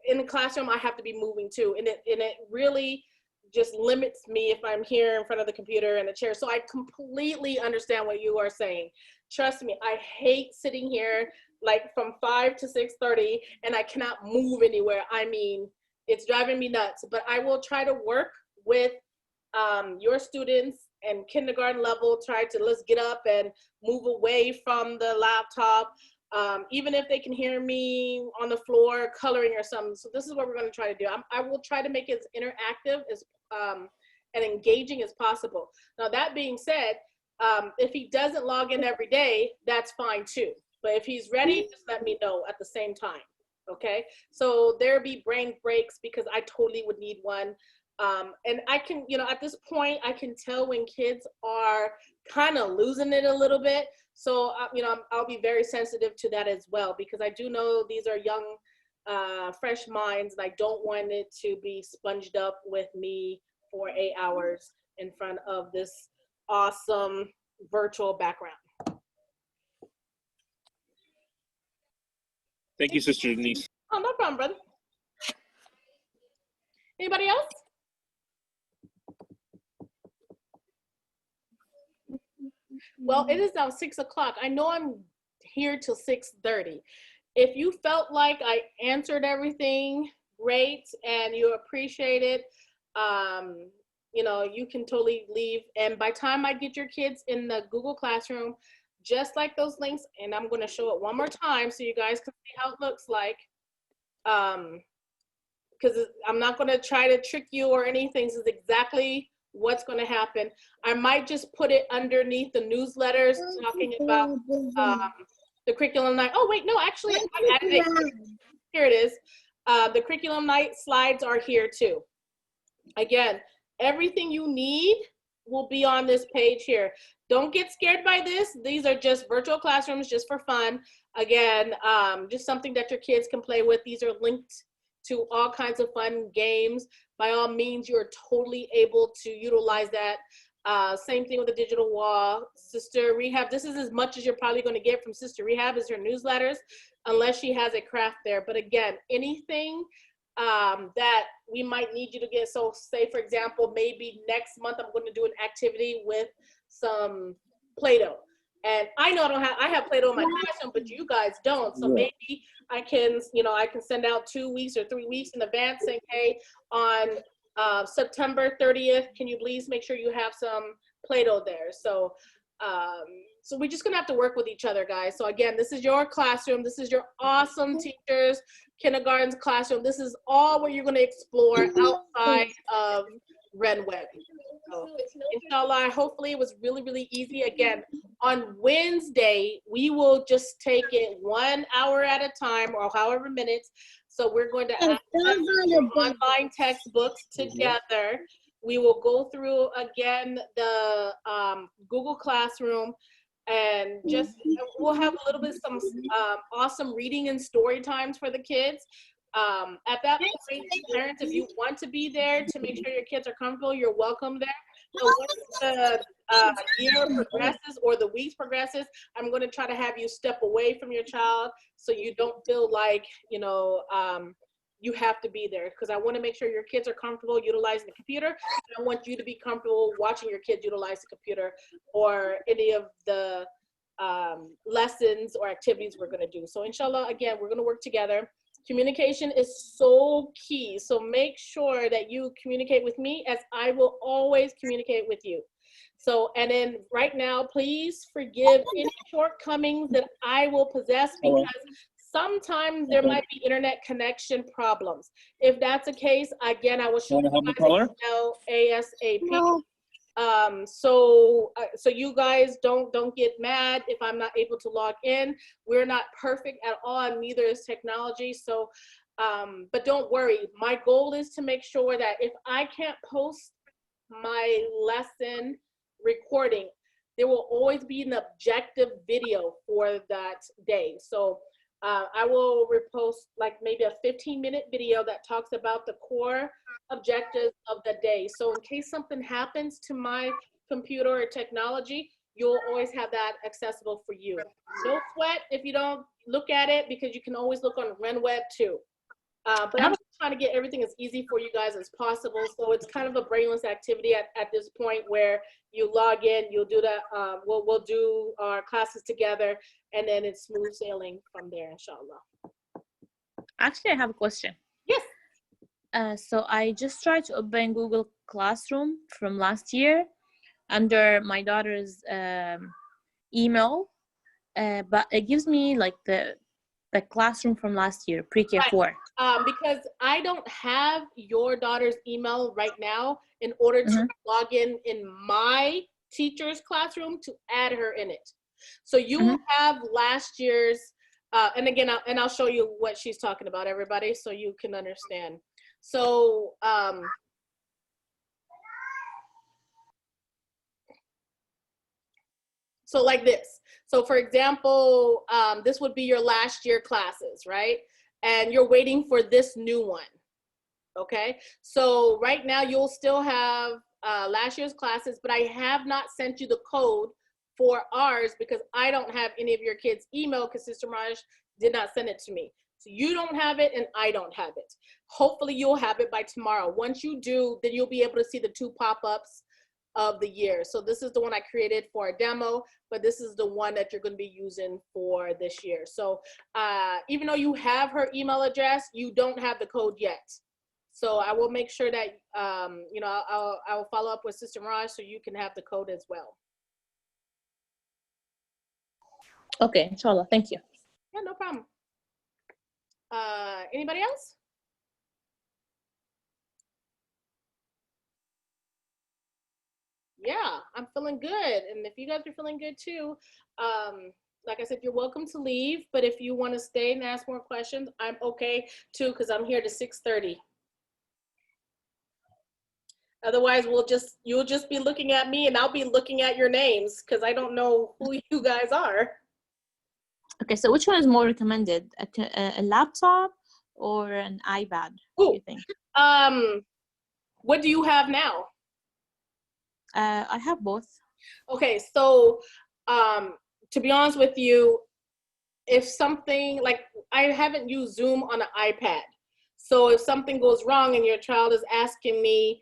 In the classroom, I have to be moving too, and it really just limits me if I'm here in front of the computer and the chair. So I completely understand what you are saying. Trust me, I hate sitting here like from 5 to 6:30 and I cannot move anywhere. I mean, it's driving me nuts, but I will try to work with your students and kindergarten level, try to let's get up and move away from the laptop, even if they can hear me on the floor coloring or something. So this is what we're going to try to do. I will try to make it as interactive as and engaging as possible. Now that being said, if he doesn't log in every day, that's fine too. But if he's ready, just let me know at the same time. Okay, so there'll be brain breaks because I totally would need one. And I can, you know, at this point, I can tell when kids are kind of losing it a little bit. So, you know, I'll be very sensitive to that as well, because I do know these are young, fresh minds, and I don't want it to be sponged up with me for 8 hours in front of this awesome virtual background. Thank you, Sister Denise. Oh, no problem, brother. Anybody else? Well, it is now 6 o'clock. I know I'm here till 6:30. If you felt like I answered everything great and you appreciate it, you know, you can totally leave. And by the time I get your kids in the Google Classroom, just like those links, and I'm going to show it one more time so you guys can see how it looks like. Because I'm not going to try to trick you or anything. This is exactly what's going to happen. I might just put it underneath the newsletters talking about the curriculum night. Oh, wait, no, actually, I added it. Here it is. The curriculum night slides are here too. Again, everything you need will be on this page here. Don't get scared by this. These are just virtual classrooms just for fun. Again, just something that your kids can play with. These are linked to all kinds of fun games. By all means, you're totally able to utilize that. Same thing with the digital wall. Sister Rehab, this is as much as you're probably going to get from Sister Rehab is her newsletters, unless she has a craft there. But again, anything that we might need you to get. So say, for example, maybe next month I'm going to do an activity with some Play-Doh. And I know I have Play-Doh in my classroom, but you guys don't. So maybe I can, you know, I can send out 2 weeks or 3 weeks in advance saying, hey, on September 30th, can you please make sure you have some Play-Doh there? So, so we're just gonna have to work with each other, guys. So again, this is your classroom. This is your awesome teachers, kindergarten's classroom. This is all what you're gonna explore outside of RenWeb. So, inshallah, hopefully it was really, really easy. Again, on Wednesday, we will just take it 1 hour at a time or however minutes. So we're going to access online textbooks together. We will go through, again, the Google Classroom. and just we'll have a little bit some awesome reading and story times for the kids. At that point, parents, if you want to be there to make sure your kids are comfortable, you're welcome there. So once the year progresses or the weeks progresses, I'm going to try to have you step away from your child so you don't feel like, you know, you have to be there, because I want to make sure your kids are comfortable utilizing the computer. And I want you to be comfortable watching your kids utilize the computer or any of the lessons or activities we're going to do. So inshallah, again, we're going to work together. Communication is so key. So make sure that you communicate with me, as I will always communicate with you. So, and then right now, please forgive any shortcomings that I will possess, because sometimes there might be internet connection problems. If that's the case, again, I will show you guys ASAP. So you guys don't get mad if I'm not able to log in. We're not perfect at all, and neither is technology. So, but don't worry. My goal is to make sure that if I can't post my lesson recording, there will always be an objective video for that day. So I will repost like maybe a 15-minute video that talks about the core objectives of the day. So in case something happens to my computer or technology, you'll always have that accessible for you. No sweat if you don't look at it, because you can always look on RenWeb too. But I'm trying to get everything as easy for you guys as possible. So it's kind of a brainless activity at this point, where you log in, you'll do that. We'll do our classes together, and then it's smooth sailing from there, inshallah. Actually, I have a question. Yes. So I just tried to open Google Classroom from last year under my daughter's email, but it gives me like the classroom from last year, pre-K 4. Because I don't have your daughter's email right now in order to log in my teacher's classroom to add her in it. So you will have last year's, and again, I'll show you what she's talking about, everybody, so you can understand. So, so like this. So for example, this would be your last year classes, right? And you're waiting for this new one, okay? So right now you'll still have last year's classes, but I have not sent you the code for ours because I don't have any of your kids' email, because Sister Raj did not send it to me. So you don't have it and I don't have it. Hopefully you'll have it by tomorrow. Once you do, then you'll be able to see the 2 pop-ups of the year. So this is the one I created for a demo, but this is the one that you're going to be using for this year. So even though you have her email address, you don't have the code yet. So I will make sure that, you know, I'll follow up with Sister Raj so you can have the code as well. Okay, inshallah. Thank you. Yeah, no problem. Anybody else? Yeah, I'm feeling good. And if you guys are feeling good too, like I said, you're welcome to leave. But if you want to stay and ask more questions, I'm okay too, because I'm here to 6:30. Otherwise, you'll just be looking at me and I'll be looking at your names because I don't know who you guys are. Okay, so which one is more recommended? A laptop or an iPad? What do you think? What do you have now? I have both. Okay, so to be honest with you, if something, like, I haven't used Zoom on an iPad. So if something goes wrong and your child is asking me,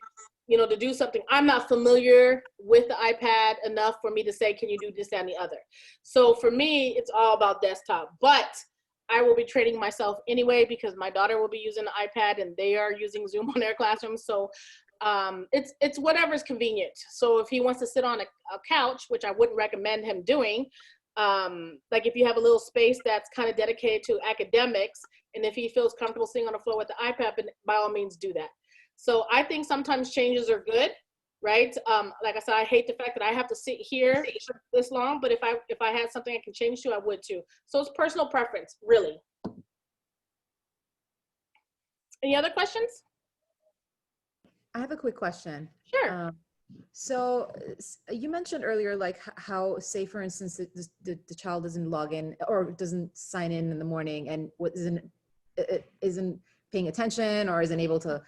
you know, to do something, I'm not familiar with the iPad enough for me to say, can you do this, that, and the other? So for me, it's all about desktop. But I will be training myself anyway because my daughter will be using the iPad and they are using Zoom on their classroom. So it's whatever's convenient. So if he wants to sit on a couch, which I wouldn't recommend him doing, like if you have a little space that's kind of dedicated to academics, and if he feels comfortable sitting on the floor with the iPad, then by all means do that. So I think sometimes changes are good, right? Like I said, I hate the fact that I have to sit here for this long, but if I had something I can change to, I would too. So it's personal preference, really. Any other questions? I have a quick question. Sure. So you mentioned earlier, like how, say, for instance, the child doesn't log in or doesn't sign in the morning and isn't paying attention or isn't able to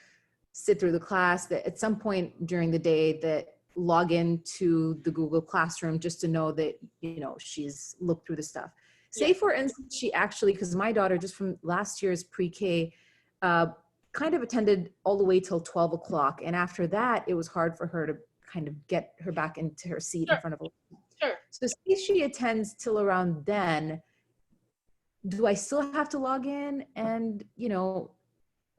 sit through the class, that at some point during the day that log in to the Google Classroom just to know that, you know, she's looked through the stuff. Say, for instance, she actually, because my daughter just from last year's pre-K, kind of attended all the way till 12 o'clock. And after that, it was hard for her to kind of get her back into her seat in front of her. Sure. So say she attends till around then, do I still have to log in? And, you know,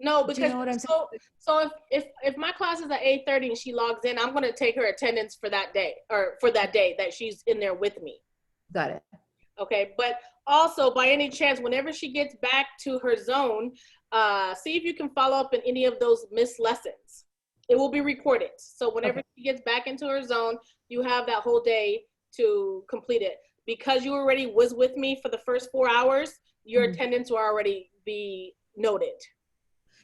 no, do because you know what I'm saying? so if my class is at 8:30 and she logs in, I'm going to take her attendance for that day, or for that day that she's in there with me. Got it. Okay, but also by any chance, whenever she gets back to her zone, see if you can follow up in any of those missed lessons. It will be recorded. So whenever she gets back into her zone, you have that whole day to complete it. Because you already was with me for the first 4 hours, your attendance will already be noted.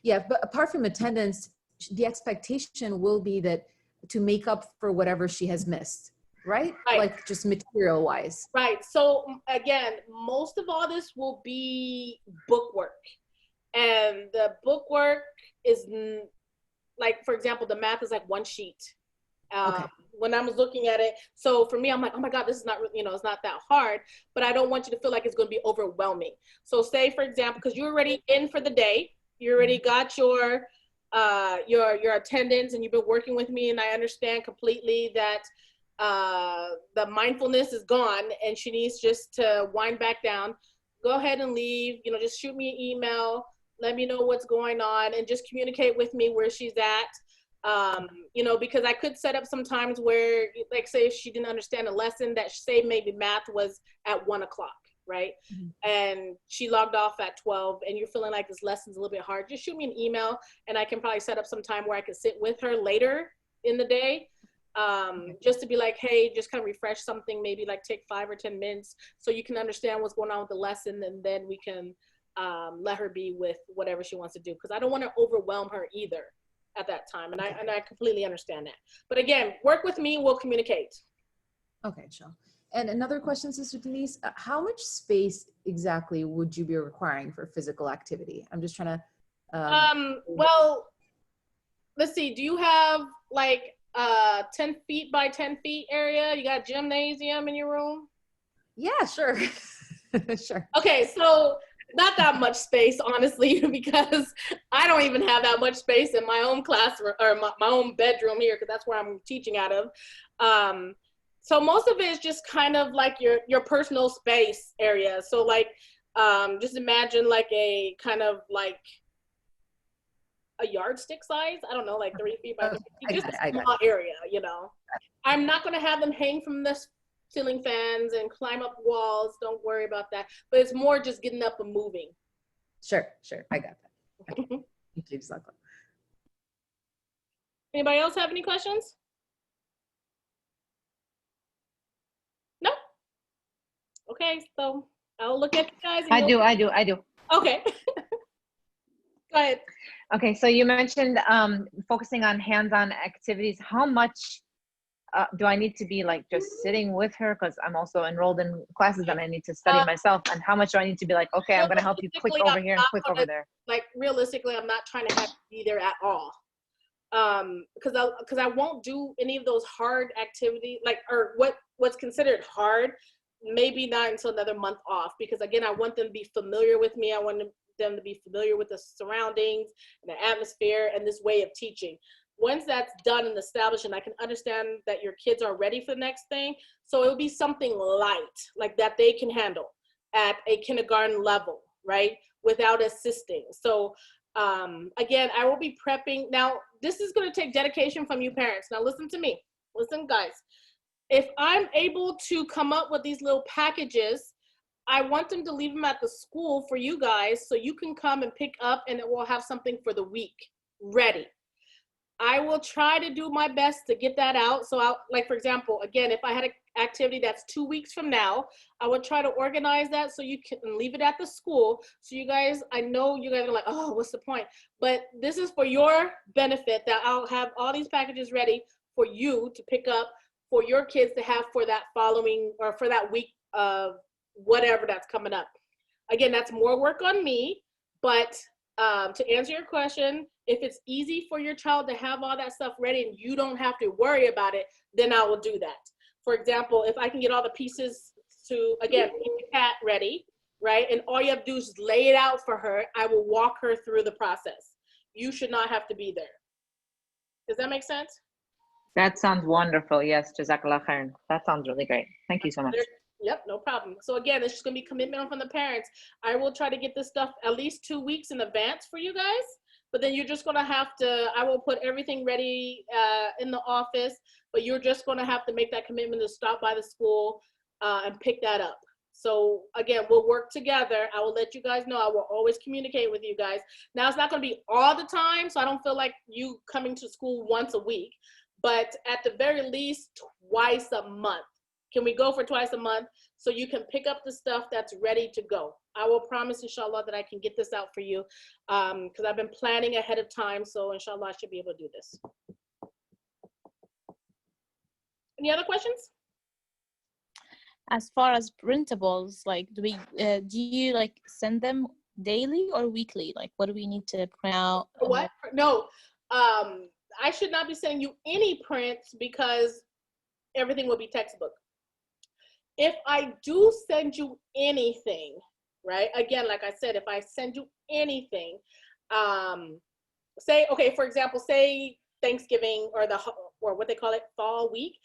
Yeah, but apart from attendance, the expectation will be that to make up for whatever she has missed, right? Like just material wise. Right. So again, most of all this will be book work. And the book work is like, for example, the math is like one sheet. When I was looking at it, so for me, I'm like, oh my God, this is not, you know, it's not that hard, but I don't want you to feel like it's going to be overwhelming. So say, for example, because you're already in for the day, you already got your attendance and you've been working with me, and I understand completely that the mindfulness is gone and she needs just to wind back down. Go ahead and leave, you know, just shoot me an email, let me know what's going on, and just communicate with me where she's at. You know, because I could set up some times where, like, say if she didn't understand a lesson, that say maybe math was at 1 o'clock, right? And she logged off at 12 and you're feeling like this lesson's a little bit hard, just shoot me an email and I can probably set up some time where I can sit with her later in the day, just to be like, hey, just kind of refresh something, maybe like take 5 or 10 minutes so you can understand what's going on with the lesson, and then we can let her be with whatever she wants to do, because I don't want to overwhelm her either at that time, and I completely understand that. But again, work with me, we'll communicate. Okay, sure. And another question, Sister Denise, how much space exactly would you be requiring for physical activity? I'm just trying to. Well, let's see. Do you have like 10 feet by 10 feet area? You got gymnasium in your room? Yeah, sure. Sure. Okay, so not that much space, honestly, because I don't even have that much space in my own classroom or my own bedroom here, because that's where I'm teaching out of. So most of it is just kind of like your personal space area. So like, just imagine like a kind of like a yardstick size. I don't know, like 3 feet by 3 feet, just a small area, you know. I'm not going to have them hang from the ceiling fans and climb up walls. Don't worry about that. But it's more just getting up and moving. Sure, sure. I got that. Okay. Exactly. Anybody else have any questions? No? Okay, so I'll look at you guys. I do. Okay. Go ahead. Okay, so you mentioned focusing on hands-on activities. How much do I need to be like just sitting with her? Because I'm also enrolled in classes and I need to study myself. And how much do I need to be like, okay, I'm going to help you click over here and click over there? Like realistically, I'm not trying to have to be there at all. Because I won't do any of those hard activities, like, or what's considered hard, maybe not until another month off. Because again, I want them to be familiar with me. I want them to be familiar with the surroundings and the atmosphere and this way of teaching. Once that's done and established and I can understand that your kids are ready for the next thing, so it'll be something light, like that they can handle at a kindergarten level, right? Without assisting. So again, I will be prepping. Now, this is going to take dedication from you parents. Now, listen to me. Listen, guys. If I'm able to come up with these little packages, I want them to leave them at the school for you guys so you can come and pick up, and it will have something for the week ready. I will try to do my best to get that out. So I'll, like, for example, again, if I had an activity that's 2 weeks from now, I would try to organize that so you can leave it at the school. So you guys, I know you guys are like, oh, what's the point? But this is for your benefit, that I'll have all these packages ready for you to pick up for your kids to have for that following or for that week of whatever that's coming up. Again, that's more work on me, but to answer your question, if it's easy for your child to have all that stuff ready and you don't have to worry about it, then I will do that. For example, if I can get all the pieces to, again, get the cat ready, right? And all you have to do is lay it out for her. I will walk her through the process. You should not have to be there. Does that make sense? That sounds wonderful. Yes, Jazakallah khairan. That sounds really great. Thank you so much. Yep, no problem. So again, it's just gonna be commitment from the parents. I will try to get this stuff at least 2 weeks in advance for you guys, but then you're just gonna have to, I will put everything ready in the office, but you're just gonna have to make that commitment to stop by the school and pick that up. So again, we'll work together. I will let you guys know. I will always communicate with you guys. Now, it's not gonna be all the time, so I don't feel like you coming to school once a week, but at the very least, twice a month. Can we go for twice a month so you can pick up the stuff that's ready to go? I will promise, inshallah, that I can get this out for you because I've been planning ahead of time. So inshallah, I should be able to do this. Any other questions? As far as printables, like, do you like send them daily or weekly? Like, what do we need to print out? What? No, I should not be sending you any prints because everything will be textbook. If I do send you anything, right? Again, like I said, if I send you anything, say, okay, for example, say Thanksgiving or what they call it, fall week.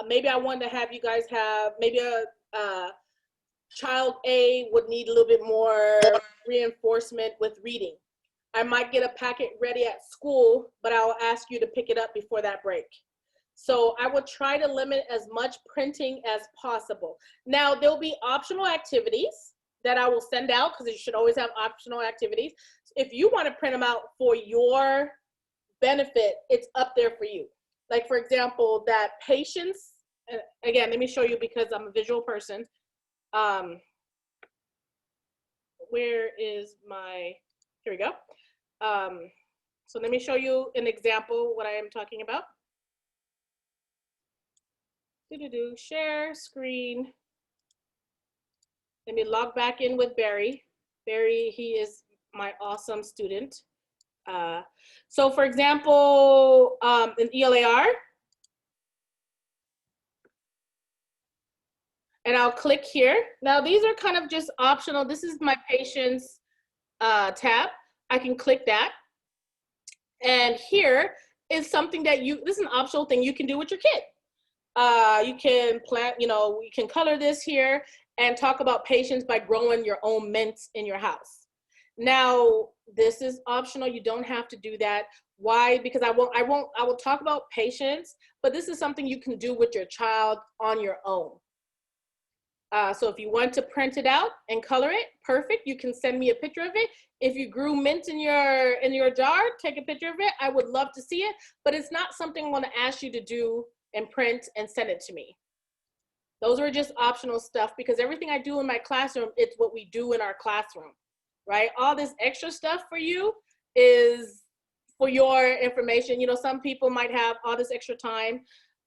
Maybe I wanted to have you guys have, maybe a child A would need a little bit more reinforcement with reading. I might get a packet ready at school, but I'll ask you to pick it up before that break. So I will try to limit as much printing as possible. Now, there'll be optional activities that I will send out because you should always have optional activities. If you want to print them out for your benefit, it's up there for you. Like, for example, that patience, and again, let me show you because I'm a visual person. Where is my, here we go. So let me show you an example what I am talking about. Share screen. Let me log back in with Barry. Barry, he is my awesome student. So for example, in Elar, and I'll click here. Now these are kind of just optional. This is my patience tab. I can click that. And here is something that this is an optional thing you can do with your kid. You can plant, you can color this here and talk about patience by growing your own mints in your house. Now, this is optional. You don't have to do that. Why? Because I will talk about patience, but this is something you can do with your child on your own. So if you want to print it out and color it, perfect. You can send me a picture of it. If you grew mint in your jar, take a picture of it. I would love to see it, but it's not something I'm going to ask you to do and print and send it to me. Those are just optional stuff because everything I do in my classroom, it's what we do in our classroom, right? All this extra stuff for you is for your information. Some people might have all this extra time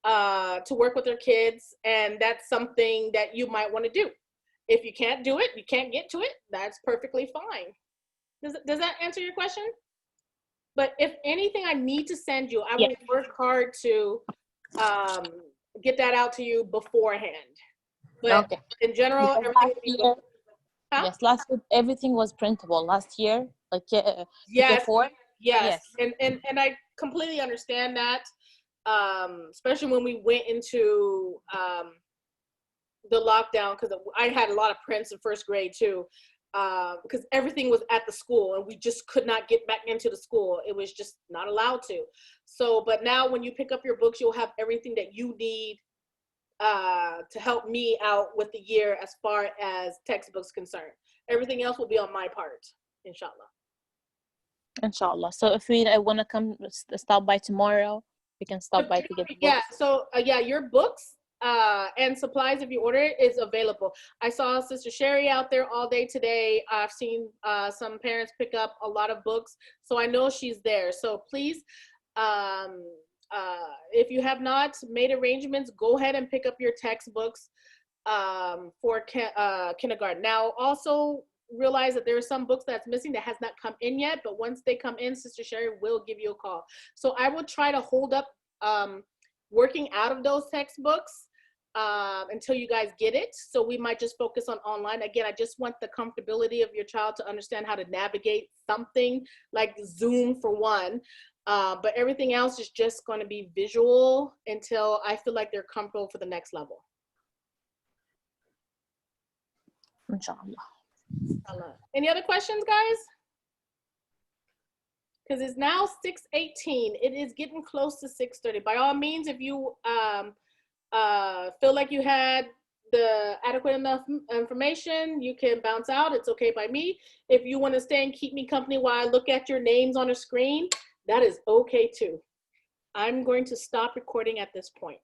to work with their kids, and that's something that you might want to do. If you can't do it, you can't get to it, that's perfectly fine. Does that answer your question? But if anything I need to send you, I will work hard to get that out to you beforehand. But okay. In general, everything yes, last year everything was printable. Last year, like yes, before. Yes. And I completely understand that, especially when we went into the lockdown, because I had a lot of prints in first grade too, because everything was at the school and we just could not get back into the school. It was just not allowed to. So, but now when you pick up your books, you'll have everything that you need to help me out with the year as far as textbooks concerned. Everything else will be on my part, inshallah. Inshallah. So if I want to come stop by tomorrow, we can stop by to get the books. Yeah, so your books and supplies, if you order it, is available. I saw Sister Sherry out there all day today. I've seen some parents pick up a lot of books, so I know she's there. So please, if you have not made arrangements, go ahead and pick up your textbooks for kindergarten. Now, also realize that there are some books that's missing that has not come in yet, but once they come in, Sister Sherry will give you a call. So I will try to hold up working out of those textbooks until you guys get it. So we might just focus on online. Again, I just want the comfortability of your child to understand how to navigate something like Zoom for one. But everything else is just going to be visual until I feel like they're comfortable for the next level. Inshallah. Any other questions, guys? Because it's now 6:18. It is getting close to 6:30. By all means, if you feel like you had the adequate enough information, you can bounce out. It's okay by me. If you want to stay and keep me company while I look at your names on a screen, that is okay too. I'm going to stop recording at this point.